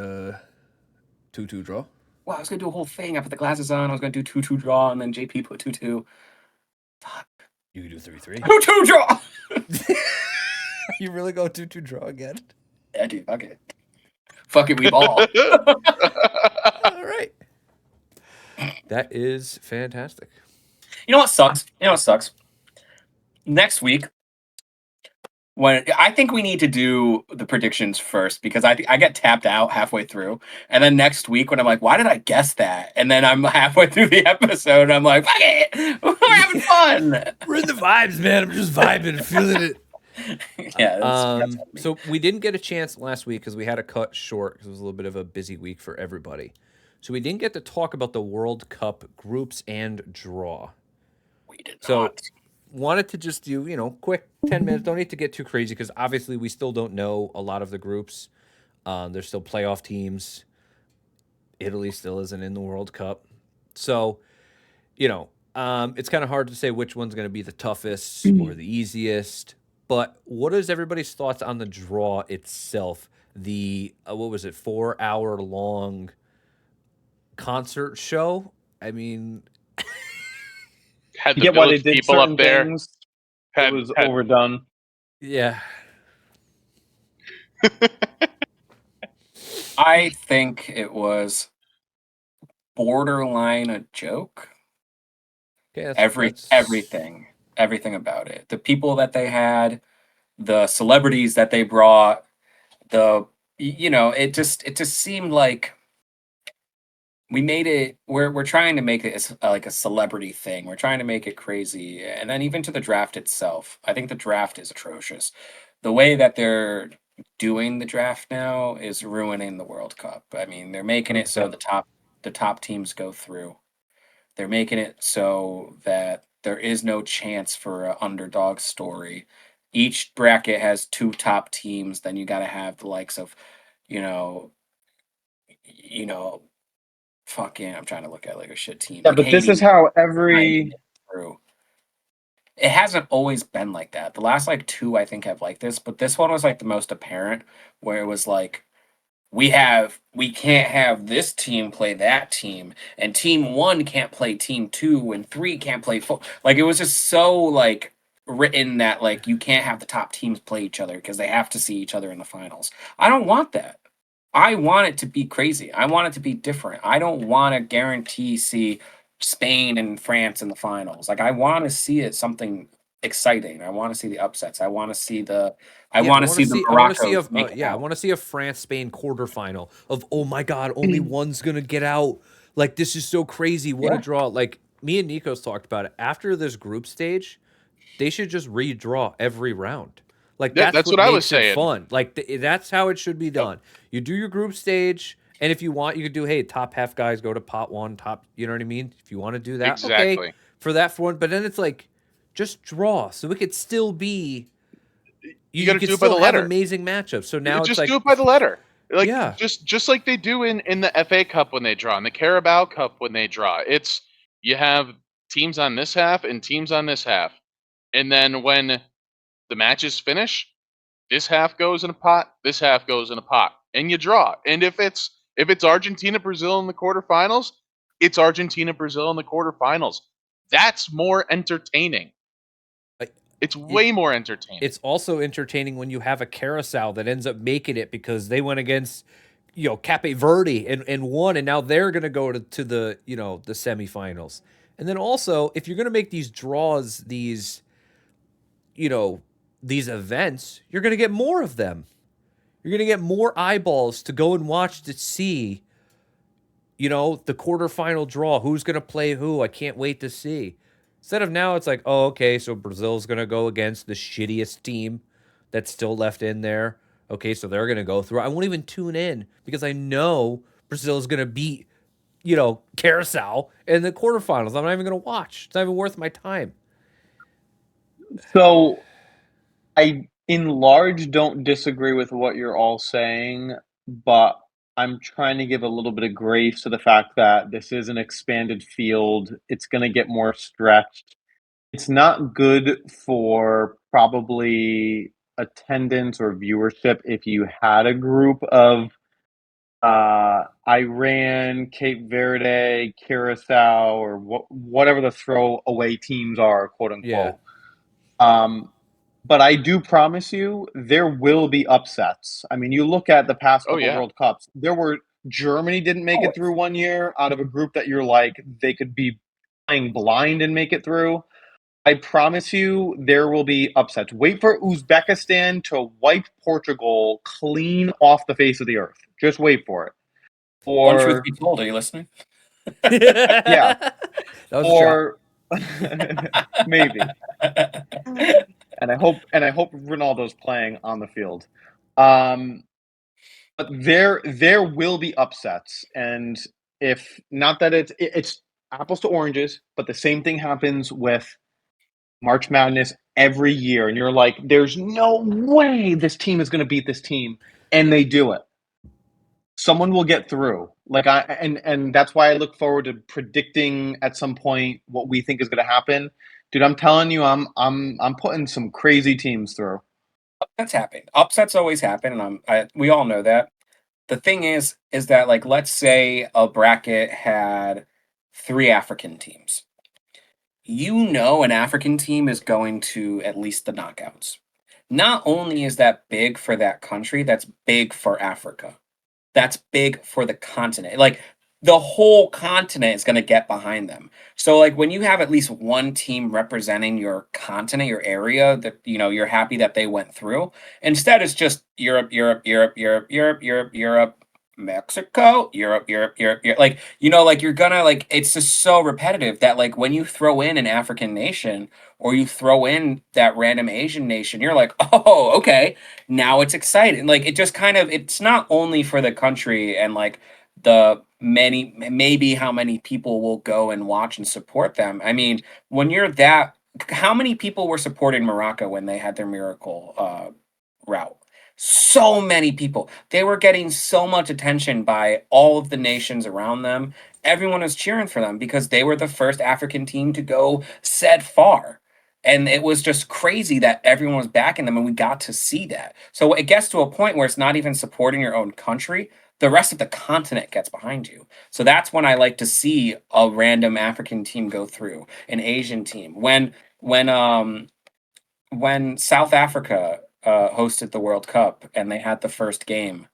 2-2 draw? Well, I was gonna do a whole thing. I put the glasses on. I was gonna do 2-2 draw, and then JP put 2-2. Fuck. You can do 3-3. 2-2 draw. You really go 2-2 draw again? Yeah, dude. Fuck it. Fuck it. We ball. All right. That is fantastic. You know what sucks? Next week, when I think we need to do the predictions first, because I get tapped out halfway through, and then next week when I'm like, why did I guess that? And then I'm halfway through the episode, and I'm like, fuck it, we're having fun. We're in the vibes, man. I'm just vibing, feeling it. Yeah. That's so we didn't get a chance last week because we had to cut short because it was a little bit of a busy week for everybody. So we didn't get to talk about the World Cup groups and draw. We did so not. Wanted to just do, quick 10 minutes. Don't need to get too crazy because obviously we still don't know a lot of the groups. There's still playoff teams. Italy still isn't in the World Cup. So it's kind of hard to say which one's going to be the toughest or the easiest. But what is everybody's thoughts on the draw itself? The what was it, 4 hour long concert show? I mean, Had You the get why they village did people up certain there. things. It Had, was had overdone. yeah. I think it was borderline a joke. Okay, that's Everything about it. The people that they had, the celebrities that they brought, it just seemed like we're trying to make it like a celebrity thing. We're trying to make it crazy. And then even to the draft itself, I think the draft is atrocious. The way that they're doing the draft now is ruining the World Cup. I mean, they're making it so the top teams go through. They're making it so that there is no chance for an underdog story. Each bracket has two top teams. Then you got to have the likes of, you know, you know, fucking. I'm trying to look at like a shit team, Yeah, like but this is Haiti how trying to every get through. It hasn't always been like that. The last like two, I think, have like this, but this one was like the most apparent, where it was like we can't have this team play that team, and team one can't play team two, and three can't play four. Like it was just so like written that like you can't have the top teams play each other because they have to see each other in the finals. I don't want that. I want it to be crazy. I want it to be different. I don't want to guarantee see Spain and France in the finals. Like I want to see it something exciting. I want to see the upsets. I want to see the Yeah, I want to see Morocco's make it I out. want to see a France Spain quarterfinal of, oh my god, only one's gonna get out. Like this is so crazy. What a Yeah. draw! Like me and Nikos talked about it after this group stage. They should just redraw every round. Like Yeah, that's that's what what I was makes it saying. fun. Like that's how it should be Yep. done. You do your group stage, and if you want, you could do, hey, top half guys go to pot one, top. You know what I mean? If you want to do that, okay, Exactly. for one. But then it's like, just draw, so it could still be. You got You to could do it by the still have letter. amazing matchups. So now it's Just do like, it by the letter. Like yeah, just like they do in the FA Cup when they draw, in the Carabao Cup when they draw. It's you have teams on this half and teams on this half. And then when the matches finish, this half goes in a pot, this half goes in a pot, and you draw. And if it's Argentina Brazil in the quarterfinals, it's Argentina Brazil in the quarterfinals. That's more entertaining. like, It's it, way more entertaining. it's also entertaining when you have a carousel that ends up making it because they went against Cape Verde and won, and now they're going to go to the the semifinals. And then also, if you're going to make these draws, you know these events, you're going to get more of them. You're going to get more eyeballs to go and watch to see the quarterfinal draw. Who's going to play who? I can't wait to see. Instead of now, it's like, oh, okay, so Brazil's going to go against the shittiest team that's still left in there. Okay, so they're going to go through. I won't even tune in because I know Brazil's going to beat, Carousel in the quarterfinals. I'm not even going to watch. It's not even worth my time. So I in large don't disagree with what you're all saying, but I'm trying to give a little bit of grace to the fact that this is an expanded field. It's going to get more stretched. It's not good for probably attendance or viewership if you had a group of Iran, Cape Verde, Curacao, or whatever the throwaway teams are, quote Yeah. unquote. Um, but I do promise you, there will be upsets. I mean, you look at the past Oh couple yeah. World Cups. Germany didn't make it through one year out of a group that you're like they could be playing blind and make it through. I promise you, there will be upsets. Wait for Uzbekistan to wipe Portugal clean off the face of the earth. Just wait for it. One truth Or be told, are you listening? yeah, that was a shot. or maybe. And I hope Ronaldo's playing on the field. Um, but there will be upsets, and if not that it's apples to oranges, but the same thing happens with March Madness every year, and you're like, there's no way this team is going to beat this team, and they do it. someone will get through. And that's why I look forward to predicting at some point what we think is going to happen. Dude, I'm telling you, I'm putting some crazy teams through. That's happened. Upsets always happen, and we all know that. The thing is that like let's say a bracket had 3 African teams. You know an African team is going to at least the knockouts. Not only is that big for that country, that's big for Africa. That's big for the continent. Like the whole continent is going to get behind them. So like when you have at least one team representing your continent, your area that you're happy that they went through. Instead it's just Europe, Europe, Europe, Europe, Europe, Europe, Europe, Mexico, Europe, Europe, Europe, Europe. Like, like you're gonna like it's just so repetitive that like when you throw in an African nation or you throw in that random Asian nation, you're like, oh, okay, now it's exciting. Like it just kind of it's not only for the country and like the maybe how many people will go and watch and support them. I mean, when you're that how many people were supporting Morocco when they had their miracle route? So many people. They were getting so much attention by all of the nations around them. Everyone was cheering for them because they were the first African team to go said far. And it was just crazy that everyone was backing them and we got to see that. So it gets to a point where it's not even supporting your own country. The rest of the continent gets behind you. So that's when I like to see a random African team go through, an Asian team. When South Africa hosted the World Cup and they had the first game,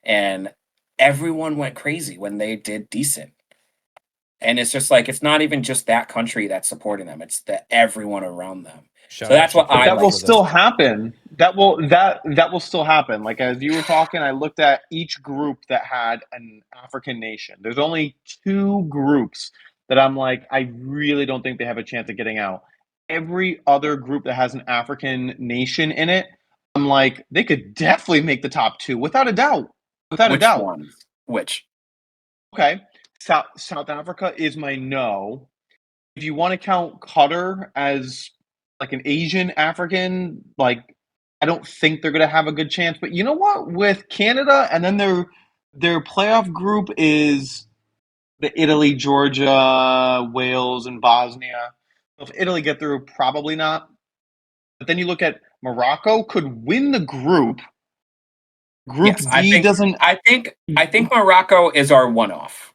and everyone went crazy when they did decent. And it's just like it's not even just that country that's supporting them; it's everyone around them. Shout So out that's what But I that Chicago like will for to this. still see. happen. That will still happen. Like as you were talking, I looked at each group that had an African nation. There's only 2 groups that I'm like, I really don't think they have a chance of getting out. Every other group that has an African nation in it, I'm like, they could definitely make the top 2 without a doubt. Without a Which doubt. ones? Which? Okay. South Africa is my no. If you want to count Qatar as like an Asian African, like I don't think they're gonna have a good chance. But you know what? With Canada and then their playoff group is the Italy, Georgia, Wales, and Bosnia. If Italy get through, probably not. But then you look at Morocco could win the group. Yes, Group D doesn't. I think Morocco is our one-off.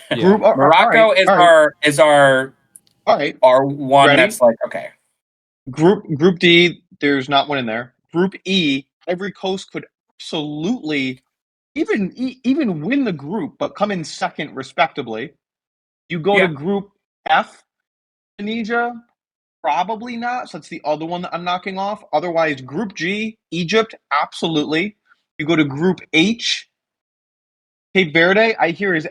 Yeah. Group. All right. Morocco is All right. our All right. one Ready? that's like okay. Group D, there's not one in there. Group E, Ivory Coast could absolutely even win the group, but come in second respectably. You go to Yeah, Group F, Indonesia, probably not. So that's the other one that I'm knocking off. Otherwise, Group G, Egypt, absolutely. You go to Group H, Cape Verde. I hear is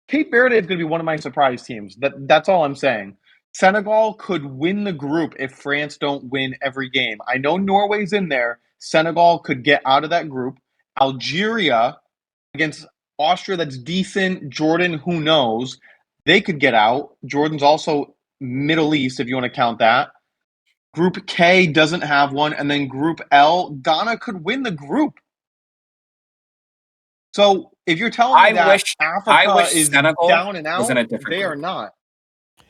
Cape Verde is going to be one of my surprise teams. That's all I'm saying. Senegal could win the group if France don't win every game. I know Norway's in there. Senegal could get out of that group. Algeria against Austria, that's decent. Jordan, who knows? They could get out. Jordan's also Middle East, if you want to count that. Group K doesn't have one. And then Group L, Ghana could win the group. So if you're telling me I that wish I Africa wish is Senegal down and was in out, a different they are group. not. Yeah.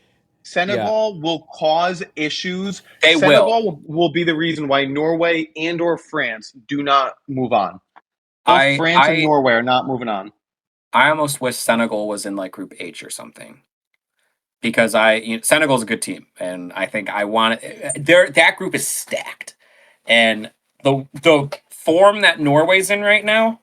Senegal will cause issues. They will. Senegal will be the reason why Norway and or France do not move on. Both I France and I Norway are not moving on. I almost wish Senegal was in like Group H or something because Senegal's a good team, and I think I want it. That group is stacked, and the form that Norway's in right now,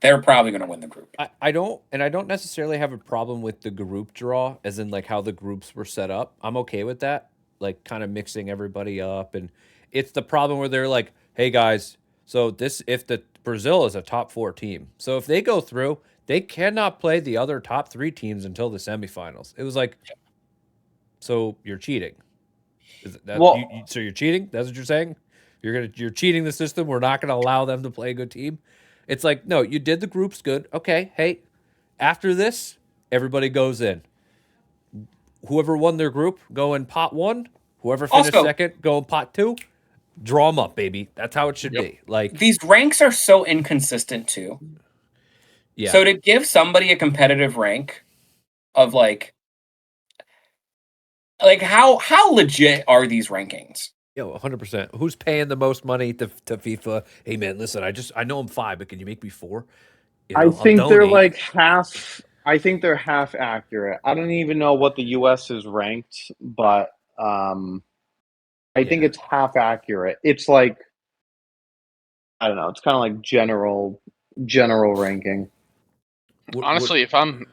they're probably going to win the group. I don't necessarily have a problem with the group draw, as in like how the groups were set up. I'm okay with that, like kind of mixing everybody up. And it's the problem where they're like, hey guys, so this if the Brazil is a top 4 team, so if they go through, they cannot play the other top 3 teams until the semifinals. It was like, so you're cheating. Is that Well, so you're cheating? That's what you're saying? You're cheating the system. We're not gonna allow them to play a good team. It's like, no, you did the groups good. Okay, hey, after this, everybody goes in. Whoever won their group, go in pot 1. Whoever finished Also, second, go in pot 2. Draw them up, baby. That's how it should Yep. be. Like, these ranks are so inconsistent too. Yeah. So to give somebody a competitive rank of like how legit are these rankings? Yo, 100%. Who's paying the most money to FIFA? Hey man, listen, I know I'm 5, but can you make me 4? You I know, I'll think they're donate. like half. I think they're half accurate. I don't even know what the U.S. is ranked, but I think Yeah. it's half accurate. It's like I don't know. It's kind of like general ranking. Honestly, if I'm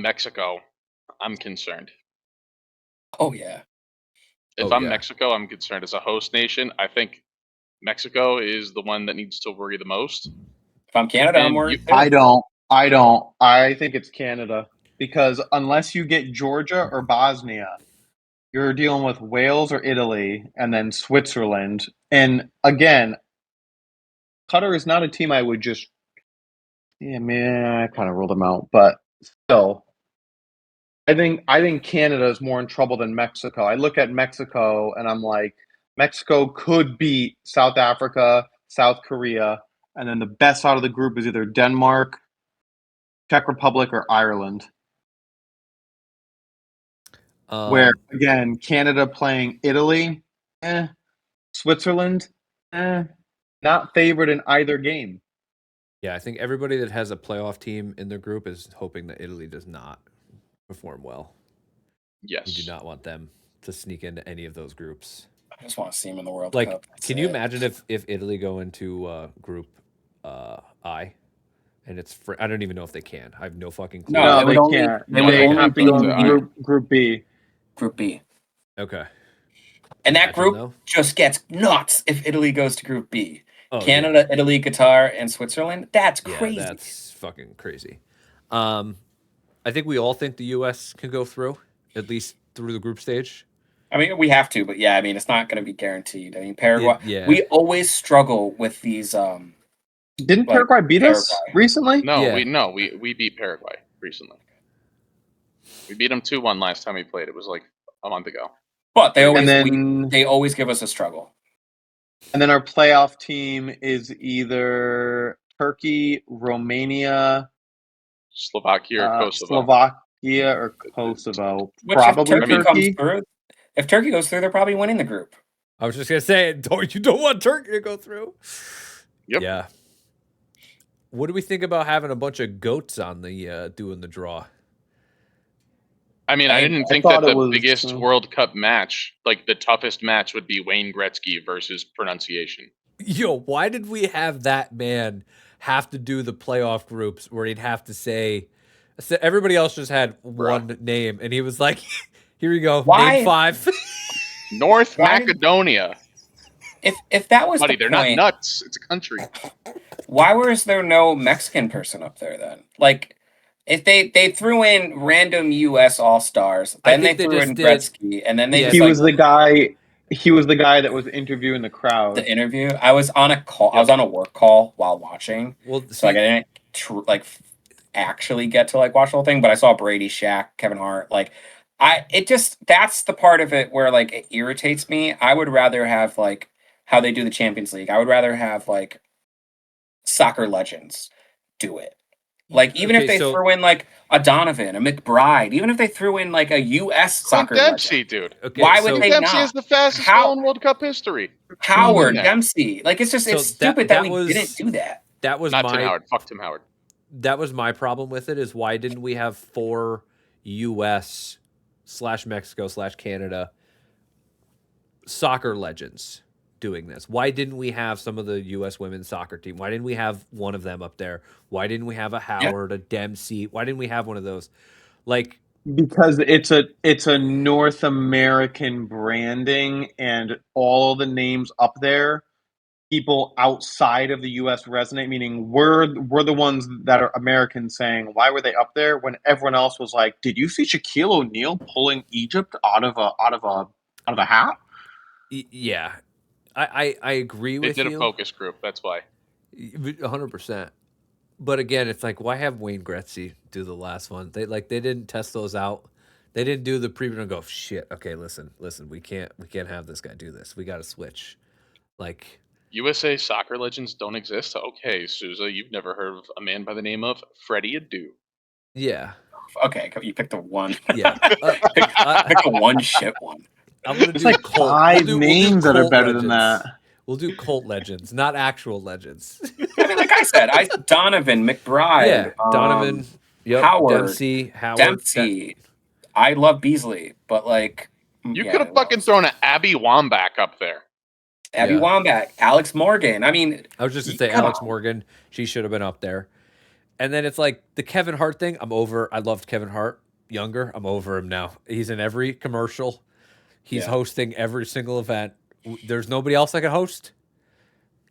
Mexico, I'm concerned. Oh yeah. If Oh, I'm yeah. Mexico, I'm concerned. As a host nation, I think Mexico is the one that needs to worry the most. If I'm Canada, I'm And worried too. I don't. I don't. I think it's Canada because unless you get Georgia or Bosnia, you're dealing with Wales or Italy, and then Switzerland. And again, Qatar is not a team I would just. Yeah, man, I kind of ruled them out, but still, I think Canada is more in trouble than Mexico. I look at Mexico and I'm like, Mexico could beat South Africa, South Korea, and then the best out of the group is either Denmark, Czech Republic, or Ireland. Where again, Canada playing Italy, Switzerland, not favored in either game. Yeah, I think everybody that has a playoff team in their group is hoping that Italy does not perform well. You do yes, not want them to sneak into any of those groups. I just want to see him in the World Like, Cup. That's can you it. imagine if Italy go into group I and it's for, I don't even know if they can. I have no fucking clue. No, No, they would they only can't. they No, would They they only have to be go have in in to. I group B. Group B. Okay. And that Imagine, group though. just gets nuts if Italy goes to Group B. Oh yeah. Canada, Italy, Qatar, and Switzerland. That's Yeah, crazy. that's fucking crazy. I think we all think the U.S. can go through, at least through the group stage. I mean, we have to, but yeah, I mean, it's not going to be guaranteed. I mean, Paraguay. Yeah. We always struggle with these, Didn't like Paraguay beat us Paraguay. recently? Yeah. we beat Paraguay recently. We beat them 2-1 last time we played. It was like a month ago. But they always And they always give us a struggle. then our playoff team is either Turkey, Romania, Slovakia or Kosovo. Slovakia, or Kosovo. Which Probably if Turkey. Turkey goes through, they're probably winning the group. I was just gonna say, you don't want Turkey to go through. Yep. Yeah. What do we think about having a bunch of goats on the doing the draw? I mean, I didn't think thought that it the was, biggest World Cup match, like the toughest match, would be Wayne Gretzky versus pronunciation. Yo, why did we have that man have to do the playoff groups where he'd have to say everybody else just had one name and he was like, here you go, Why? name 5. North Why did- Macedonia. If that was Buddy, the they're point, not nuts. It's a country. why was there no Mexican person up there then? Like, if they threw in random U.S. All Stars, I then they think they threw just in did- Gretzky, and then they Yeah, just he like was the guy. He was the guy that was interviewing the crowd. the interview. I was on a call. I Yep. was on a work call while watching, Well, so like I didn't actually get to like watch the whole thing. But I saw Brady, Shaq, Kevin Hart. Like, that's the part of it where like it irritates me. I would rather have like how they do the Champions League. I would rather have like soccer legends do it. Like even if Okay, they so- threw in like a Donovan, a McBride, even if they threw in like a U.S. Clint soccer Dempsey, legend, dude. Okay, why so- would they Dempsey not? is the fastest How- goal in World Cup history. Howard there. Dempsey, like it's So stupid that we didn't do that. That was Not Tim my Howard. Fuck Tim Howard. that was my problem with it is why didn't we have 4 US / Mexico / Canada soccer legends doing this? Why didn't we have some of the US women's soccer team? Why didn't we have one of them up there? Why didn't we have a Howard, a Dempsey? Why didn't we have one of those? Like, Because it's a North American branding, and all the names up there, people outside of the U.S. resonate. Meaning, we're the ones that are Americans saying, "Why were they up there?" When everyone else was like, "Did you see Shaquille O'Neal pulling Egypt out of a hat?" yeah. I agree They with did you. a focus group. That's why. 100%. But again, it's like, why have Wayne Gretzky do the last one? They didn't test those out. They didn't do the preview and go, shit. Okay, listen. We can't have this guy do this. We got to switch. Like, USA soccer legends don't exist? Okay, Souza, you've never heard of a man by the name of Freddie Adu. Yeah. Okay, you picked the one. Yeah. Pick the one shit one. I'm gonna There's do like cult. 5 we'll do names that are cult better legends. than that. We'll do cult legends, not actual legends. I mean, like I said, Donovan, McBride, Yeah, Donovan, Howard, Howard, Dempsey. I love Beasley, but like, You yeah, could have who fucking else? thrown an Abby Wambach up there. Abby Yeah. Wambach, Alex Morgan. I mean, I was just gonna say come Alex on. Morgan. She should have been up there. And then it's like the Kevin Hart thing. I'm over. I loved Kevin Hart younger. I'm over him now. He's in every commercial. He's Yeah. hosting every single event. There's nobody else that can host.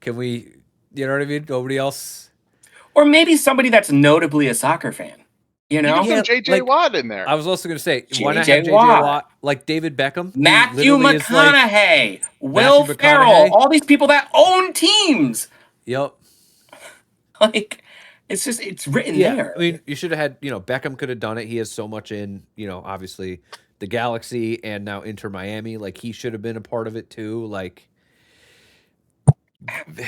Can we? You know what I mean? Nobody else. Or maybe somebody that's notably a soccer fan. You know, You can throw JJ like, Watt in there. I was also going to say, why not J.J. have JJ Watt. Watt, like David Beckham, who Matthew literally is like, McConaughey, Will Matthew Ferrell, McConaughey. all these people that own teams. yep, Like, it's written yeah. there. I mean, you should have had, Beckham could have done it. He has so much in, obviously the Galaxy and now Inter Miami. Like he should have been a part of it too. Like,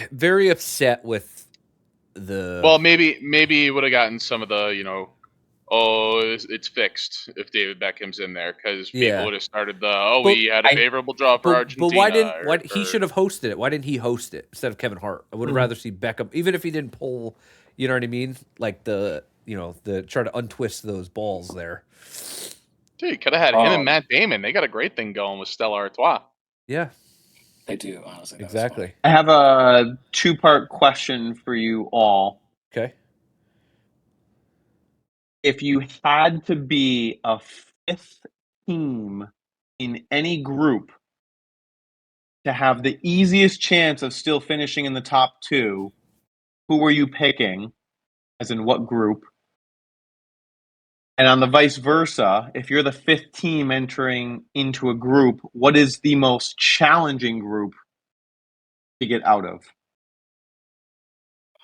very upset with the. Well, maybe he would have gotten some of the, it's fixed if David Beckham's in there because people Yeah. would have started But we had a favorable draw for Argentina. But why didn't he should have hosted it? Why didn't he host it instead of Kevin Hart? I would have rather see Beckham, even if he didn't pull. You know what I mean? Like the try to untwist those balls there. Dude, you could have had him and Matt Damon. They got a great thing going with Stella Artois. Yeah, They do, honestly. exactly. I have a 2-part question for you all. Okay. If you had to be a 5th team in any group to have the easiest chance of still finishing in the top 2, who were you picking? As in what group? And on the vice versa, if you're the 5th team entering into a group, what is the most challenging group to get out of?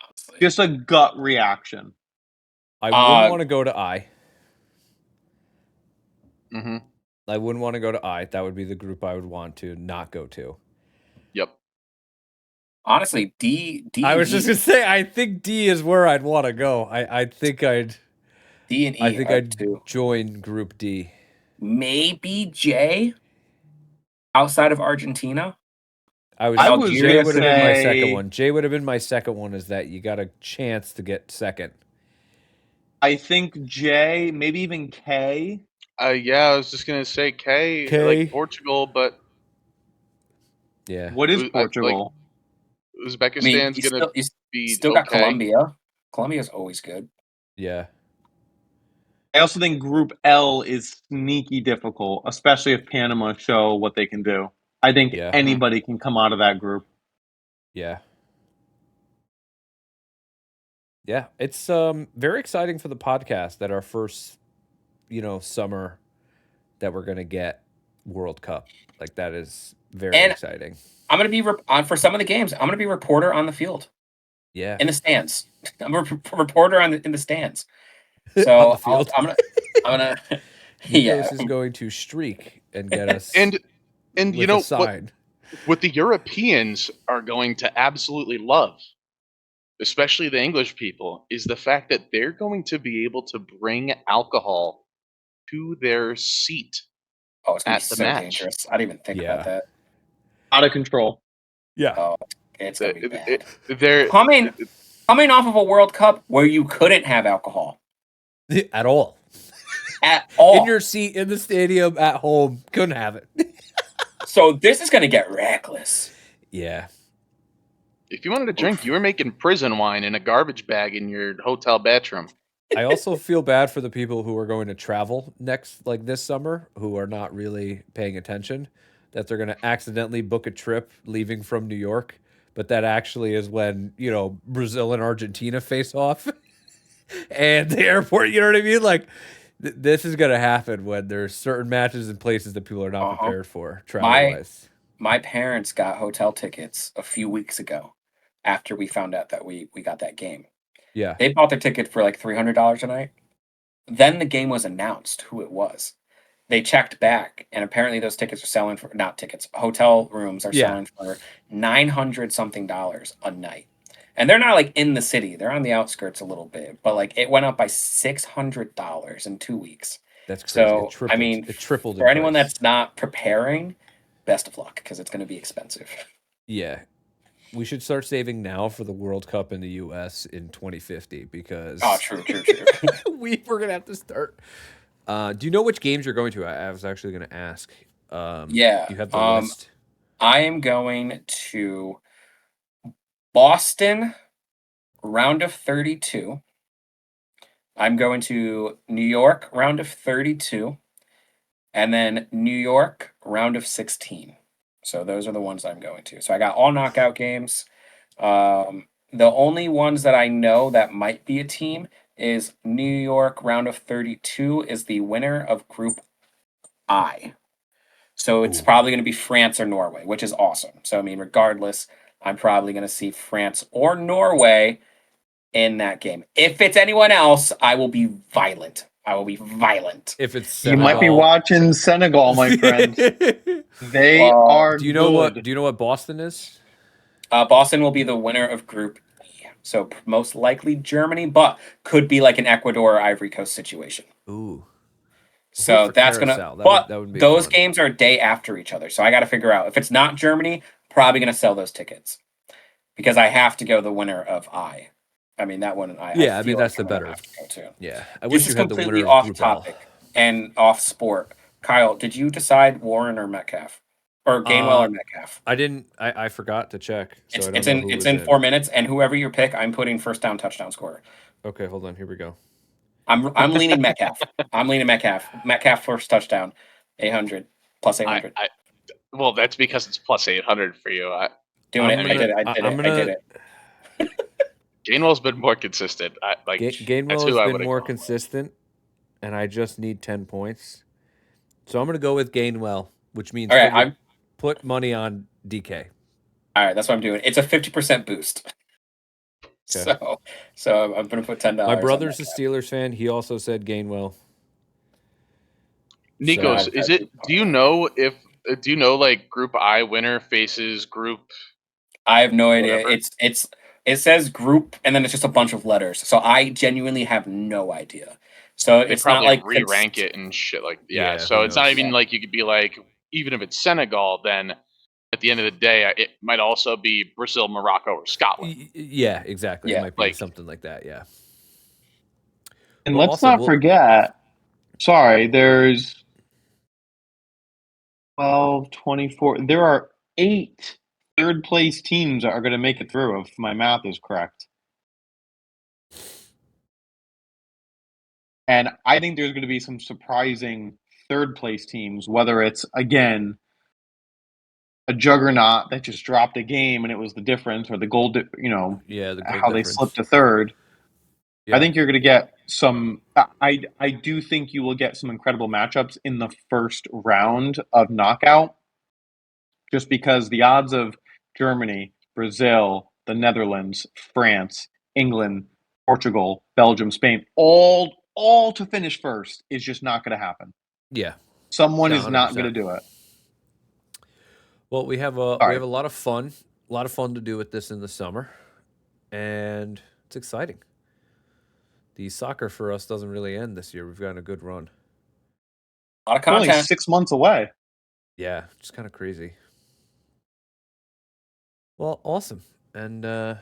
Honestly. Just a gut reaction. I wouldn't want to go to I. Mm-hmm. I wouldn't want to go to I. That would be the group I would want to not go to. Yep. Honestly, D. I was just gonna say, I think D is where I'd want to go. I think I'd. D and E. I think I'd too. join Group D. Maybe J. Outside of Argentina. I was Jay would have been my say- second one. Jay would have been my second one. Is that you got a chance to get second? I think J, maybe even K. Yeah, I was just gonna say K. like Portugal, but Yeah. What is Portugal? Uzbekistan's you gonna you be still got okay. Colombia. Colombia's always good. Yeah. I also think Group L is sneaky difficult, especially if Panama show what they can do. I think Yeah. anybody can come out of that group. Yeah. Yeah. It's very exciting for the podcast that our first, summer that we're gonna get World Cup. Like that is very exciting. I'm gonna be on for some of the games. I'm gonna be reporter on the field. Yeah. In the stands. I'm a reporter in the stands. On So the field. I'm gonna Nikos is going to streak and get us And with you know a sign. what the Europeans are going to absolutely love, especially the English people, is the fact that they're going to be able to bring alcohol to their seat. Oh, it's gonna at be the so match. dangerous. I didn't even think Yeah. about that. Out of control. Yeah. Oh, it's gonna be bad. They're Coming off of a World Cup where you couldn't have alcohol At all. at all. In your seat in the stadium at home, couldn't have it. So this is gonna get reckless. Yeah. if you wanted to drink, you were making prison wine in a garbage bag in your hotel bathroom. I also feel bad for the people who are going to travel this summer, who are not really paying attention, that they're going to accidentally book a trip leaving from New York, but that actually is when, Brazil and Argentina face off and the airport, you know what I mean? Like, this is going to happen when there's certain matches and places that people are not prepared for travel-wise. My parents got hotel tickets a few weeks ago after we found out that we got that game. Yeah. They bought their ticket for like $300 a night. Then the game was announced who it was. they checked back, and apparently those tickets are selling for not tickets. Hotel rooms are Yeah. selling for $900 something a night, and they're not like in the city; they're on the outskirts a little bit. But like it went up by $600 in 2 weeks. That's crazy. So It tripled. I mean, It tripled for in anyone price. that's not preparing, best of luck because it's going to be expensive. Yeah. We should start saving now for the World Cup in the US in 2050 because Oh, true. we're going to have to start. Do you know which games you're going to? I was actually going to ask. Yeah. Do you have the list? I am going to Boston, round of 32. I'm going to New York, round of 32, and then New York, round of 16. So those are the ones I'm going to. So I got all knockout games. The only ones that I know that might be a team is New York, round of 32 is the winner of Group I. So it's Ooh. probably going to be France or Norway, which is awesome. So, I mean, regardless, I'm probably going to see France or Norway in that game. If it's anyone else, I will be violent. I will be violent. If it's You might be Senegal- watching Senegal, my friend. They are Do you know good. what? Do you know what Boston is? Boston will be the winner of Group E. So most likely Germany, but could be like an Ecuador or Ivory Coast situation. Ooh. So for that's gonna. Carousel. But that would be those fun. games are a day after each other, so I got to figure out if it's not Germany. Probably gonna sell those tickets because I have to go the winner of I. I mean that one. Yeah, I feel mean that's like the I'm gonna better. have to go too. Yeah, I This wish is you had the completely winner of off Group L. topic and off sport. Kyle, did you decide Warren or Metcalf, or Gainwell or Metcalf? I didn't. I forgot to check, so I don't know who It's was in 4 minutes, and whoever you pick, I'm putting first down touchdown scorer. Okay, hold on. Here we go. I'm leaning Metcalf. I'm leaning Metcalf. Metcalf first touchdown, 800 plus 800. Well, that's because it's plus 800 for you. Doing I'm it. gonna- I did it. Gainwell's been more consistent. That's Gainwell who has I been would have more gone with. consistent, and I just need 10 points. So I'm gonna go with Gainwell, which means All right, put money on DK. all right. That's what I'm doing. It's a 50% boost. Okay. So I'm gonna put $10. My on brother's a Metcalf. Steelers fan. He also said Gainwell. Nikos, So- is it? Do you know if? Do you know like Group I winner faces Group? I have no idea. Whatever. It says group, and then it's just a bunch of letters. So I genuinely have no idea. So They it's not probably like re-rank it and shit like Yeah, So who it's not knows? even like you could be like, even if it's Senegal, then at the end of the day, it might also be Brazil, Morocco, or Scotland. Yeah, exactly. Yeah, It might be like- something like that. Yeah. And Well, let's awesome. not forget, sorry, there's 12, 24. There are 8 third place teams that are going to make it through, if my math is correct. And I think there's going to be some surprising third place teams, whether it's, again, a juggernaut that just dropped a game and it was the difference, or the goal, Yeah, the goal how they difference. slipped to third. Yeah. I think you're going to get some. I do think you will get some incredible matchups in the first round of knockout, just because the odds of Germany, Brazil, the Netherlands, France, England, Portugal, Belgium, Spain, all to finish first is just not going to happen. Yeah. Someone No, is not 100%. going to do it. Well, we have Sorry. a lot of fun, to do with this in the summer, and it's exciting. The soccer for us doesn't really end this year. We've gotten a good run. a lot of It's only content. 6 months away. Yeah, it's kind of crazy. Well, awesome, and I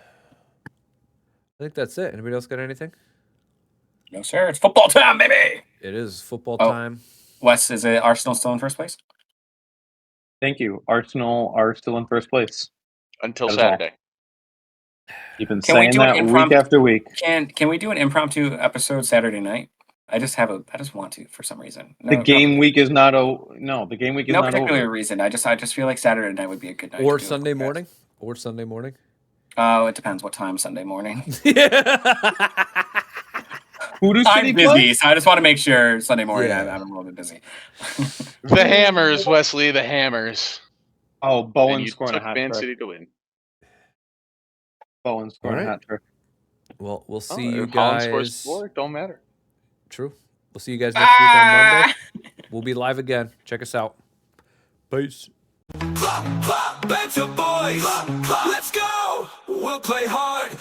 think that's it. Anybody else got anything? No, sir. It's football time, baby. It is football Oh. time. Wes, is it Arsenal still in first place? Thank you. Arsenal are still in first place. Until That is all. Saturday. You've been Can we saying do an that week impromptu- after week. Can we do an impromptu episode Saturday night? I just want to for some reason. The game week is not over. No, the game week is No not particular over. reason. I just feel like Saturday night would be a good night. Or to do a Sunday podcast. morning. Or Sunday morning. Oh, it depends what time Sunday morning. Who does I'm City busy, play? so I just want to make sure Sunday morning Yeah. I'm a little bit busy. The Hammers, Wesley. The Hammers. Oh, And Bowen you scoring a took hat Man trick. City to win. Bowen scoring All right. a hat trick. Well, we'll Oh, see you if Holland scores guys. four, don't matter. True. We'll see you guys next week on Monday. We'll We'll be live again. Check us out. Peace. Banter Boyz, let's go. We'll play hard.